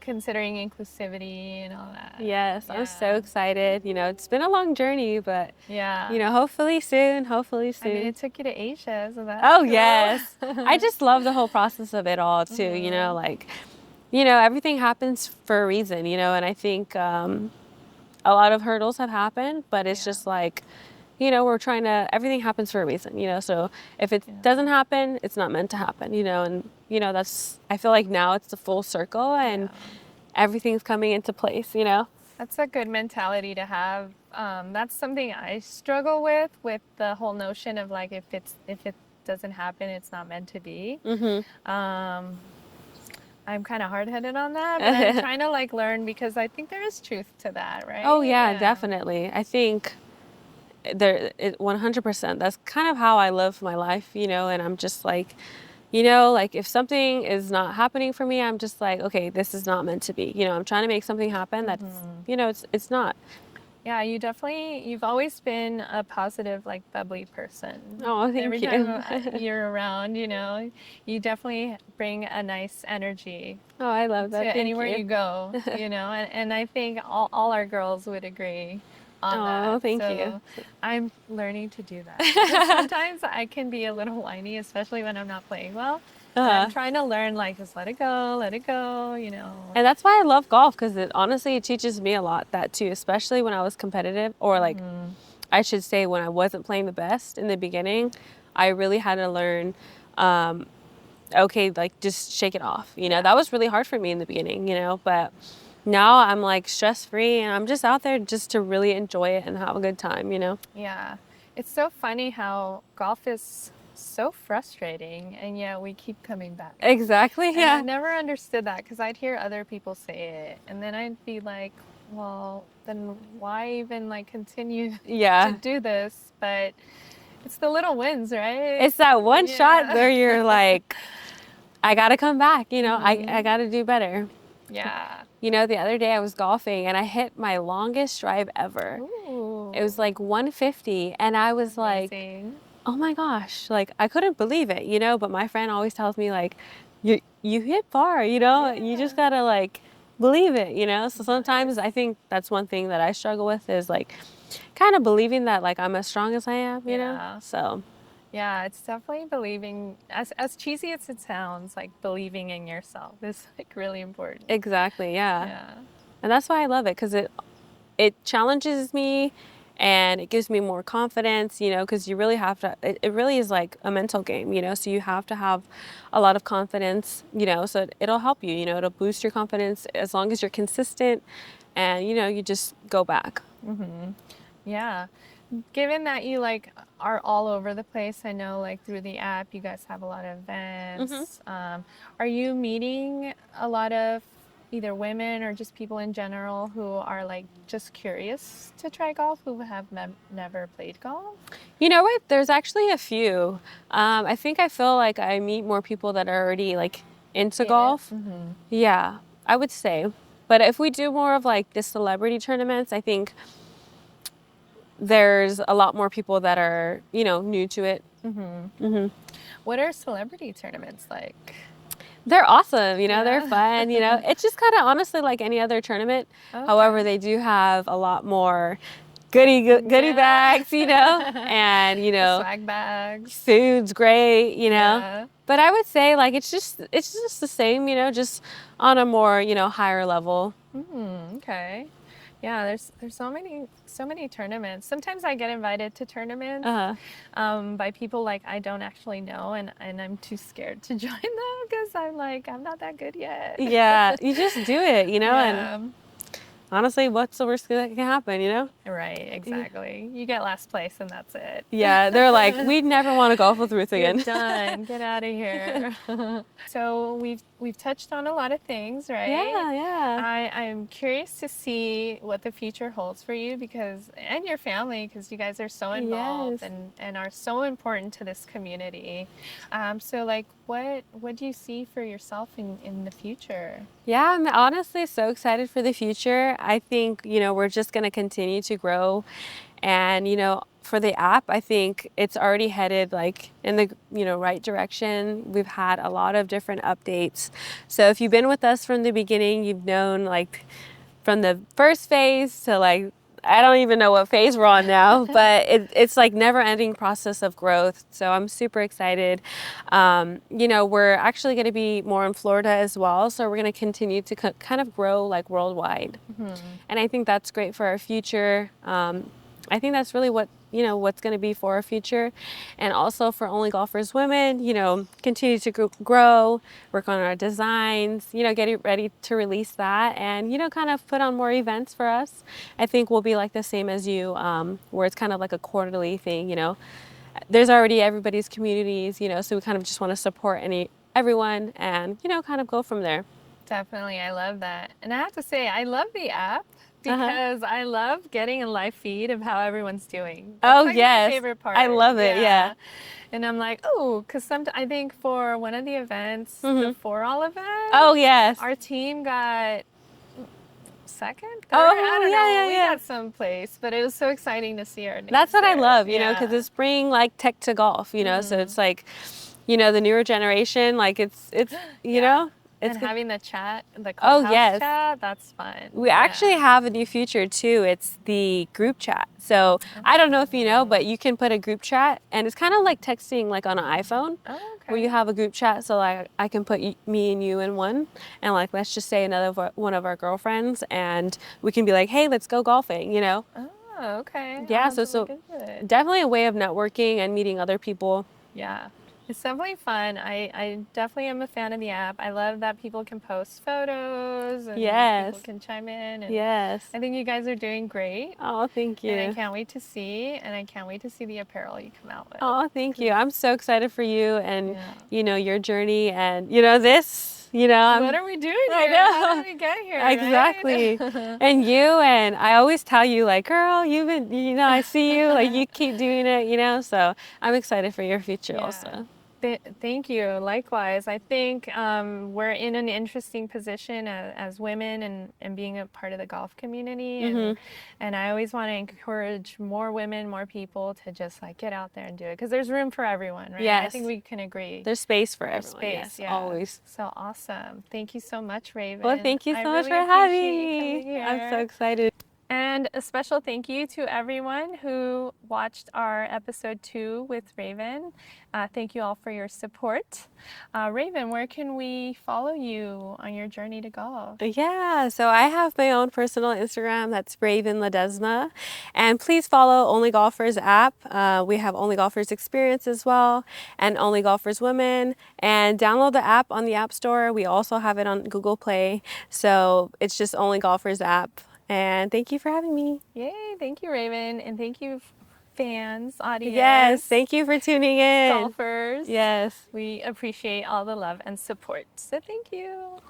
considering inclusivity and all that. Yes, I'm so Yeah. excited. You know, it's been a long journey, but, Yeah. hopefully soon, I mean, it took you to Asia, so that's Oh, cool. yes. I just love the whole process of it all too, everything happens for a reason, and I think a lot of hurdles have happened, but it's just like, we're trying to, everything happens for a reason, so if it doesn't happen, it's not meant to happen, and, I feel like now it's the full circle and everything's coming into place, That's a good mentality to have. That's something I struggle with the whole notion of like if it doesn't happen, it's not meant to be. I'm kind of hard-headed on that, but I'm trying to like learn because I think there is truth to that, right? Oh yeah, definitely. I think 100%. That's kind of how I live my life, and I'm just like, like if something is not happening for me, I'm just like, okay, this is not meant to be. I'm trying to make something happen that's, it's not. Yeah, you've always been a positive, like bubbly person. Oh, thank Every you. time you're around, you definitely bring a nice energy Oh, I love that. to Thank anywhere you. you go, and I think all our girls would agree on that. Oh, thank So you. I'm learning to do that. Because sometimes I can be a little whiny, especially when I'm not playing well. But I'm trying to learn, like, just let it go, And that's why I love golf, because it teaches me a lot that too, especially when I was competitive, or like I should say when I wasn't playing the best in the beginning. I really had to learn, okay, like just shake it off. That was really hard for me in the beginning, but now I'm like stress free and I'm just out there just to really enjoy it and have a good time, Yeah. It's so funny how golf is so frustrating, and yet we keep coming back. Exactly, And yeah. I never understood that because I'd hear other people say it, and then I'd be like, well, then why even like continue to do this? But it's the little wins, right? It's that one shot where you're like, I gotta come back, I gotta do better. Yeah. The other day I was golfing and I hit my longest drive ever. Ooh. It was like 150 and I was Amazing. like, oh my gosh, like I couldn't believe it, but my friend always tells me like, you hit far, you just gotta like believe it, So sometimes I think that's one thing that I struggle with is like kind of believing that like I'm as strong as I am, Yeah. So Yeah, it's definitely believing, as cheesy as it sounds, like believing in yourself is like really important. exactly, yeah. Yeah. And that's why I love it, because it challenges me and it gives me more confidence, because you really have to, it really is like a mental game, so you have to have a lot of confidence, so it'll help you, it'll boost your confidence as long as you're consistent and, you just go back. Yeah. Given that you like are all over the place, I know like through the app you guys have a lot of events. Are you meeting a lot of either women or just people in general who are like just curious to try golf, who have never played golf? You know what? There's actually a few. I think I feel like I meet more people that are already like into golf. Yeah, I would say. But if we do more of like the celebrity tournaments, I think there's a lot more people that are, new to it. What are celebrity tournaments like? They're awesome, they're fun, It's just kind of honestly like any other tournament. Okay. However, they do have a lot more goodie bags, and, Swag bags. food's great, Yeah. But I would say like it's just the same, just on a more, higher level. Okay. Yeah, there's so many tournaments. Sometimes I get invited to tournaments by people like I don't actually know, and I'm too scared to join them because I'm like I'm not that good yet. Yeah, you just do it, Yeah. and honestly, what's the worst that can happen, Right, exactly. You get last place and that's it. Yeah, they're like, we'd never want to golf with Ruth You're again. done. Get out of here. So we've touched on a lot of things, right? Yeah, yeah. I'm curious to see what the future holds for you because and your family because you guys are so involved Yes. and are so important to this community. So like what do you see for yourself in the future? Yeah, I'm honestly so excited for the future. I think, we're just going to continue to grow. And, for the app, I think it's already headed like in the, right direction. We've had a lot of different updates. So if you've been with us from the beginning, you've known like from the first phase to like I don't even know what phase we're on now, but it's like never ending process of growth. So I'm super excited. We're actually going to be more in Florida as well. So we're going to continue to kind of grow like worldwide. And I think that's great for our future. I think that's really what's going to be for our future. And also for Only Golfers Women, continue to grow, work on our designs, getting ready to release that and, kind of put on more events for us. I think we'll be like the same as you, where it's kind of like a quarterly thing, There's already everybody's communities, so we kind of just want to support everyone and, kind of go from there. Definitely, I love that. And I have to say, I love the app Uh-huh. because I love getting a live feed of how everyone's doing. That's Oh, like my yes. favorite part. I love it. Yeah. And I'm like, oh, because I think for one of the events, the For All event, Oh, yes. our team got second, third. Oh, I don't yeah, know. yeah, We yeah. got someplace, but it was so exciting to see our names. That's what I there. love, Yeah. because it's bringing like tech to golf, so it's like, the newer generation, like it's, Yeah. it's And good. having the chat, the Oh, clubhouse yes. chat, that's fun. We actually have a new feature too. It's the group chat. So I don't know if you know, but you can put a group chat and it's kind of like texting like on an iPhone. Oh, okay. Where you have a group chat. So like I can put me and you in one and like, let's just say one of our girlfriends and we can be like, hey, let's go golfing, Oh, okay. Yeah, I'll have to so look into it. definitely a way of networking and meeting other people. Yeah. It's definitely fun. I definitely am a fan of the app. I love that people can post photos and Yes. people can chime in. And Yes. I think you guys are doing great. Oh, thank you. And I can't wait to see. And I can't wait to see the apparel you come out with. Oh, thank you. I'm so excited for you and, Yeah. your journey and, this, What are we doing here? I know. How did we get here? right? Exactly. And you, and I always tell you like, girl, you've been, I see you, like you keep doing it, so I'm excited for your future also. Thank you. Likewise, I think we're in an interesting position as women and being a part of the golf community. And I always want to encourage more women, more people to just like get out there and do it because there's room for everyone, right? Yes. I think we can agree. There's space for There's everyone. space, Yes, yeah. always. So awesome. Thank you so much, Raven. Well, thank you I so much really for having appreciate you me. coming here. I'm so excited. And a special thank you to everyone who watched our episode 2 with Raven. Thank you all for your support. Raven, where can we follow you on your journey to golf? Yeah, so I have my own personal Instagram. That's Raven Ledesma. And please follow Only Golfers app. We have Only Golfers Experience as well and Only Golfers Women. And download the app on the App Store. We also have it on Google Play. So it's just Only Golfers app. And thank you for having me. Yay, thank you, Raven. And thank you, fans, audience. Yes, thank you for tuning in. Golfers. Yes. We appreciate all the love and support. So thank you.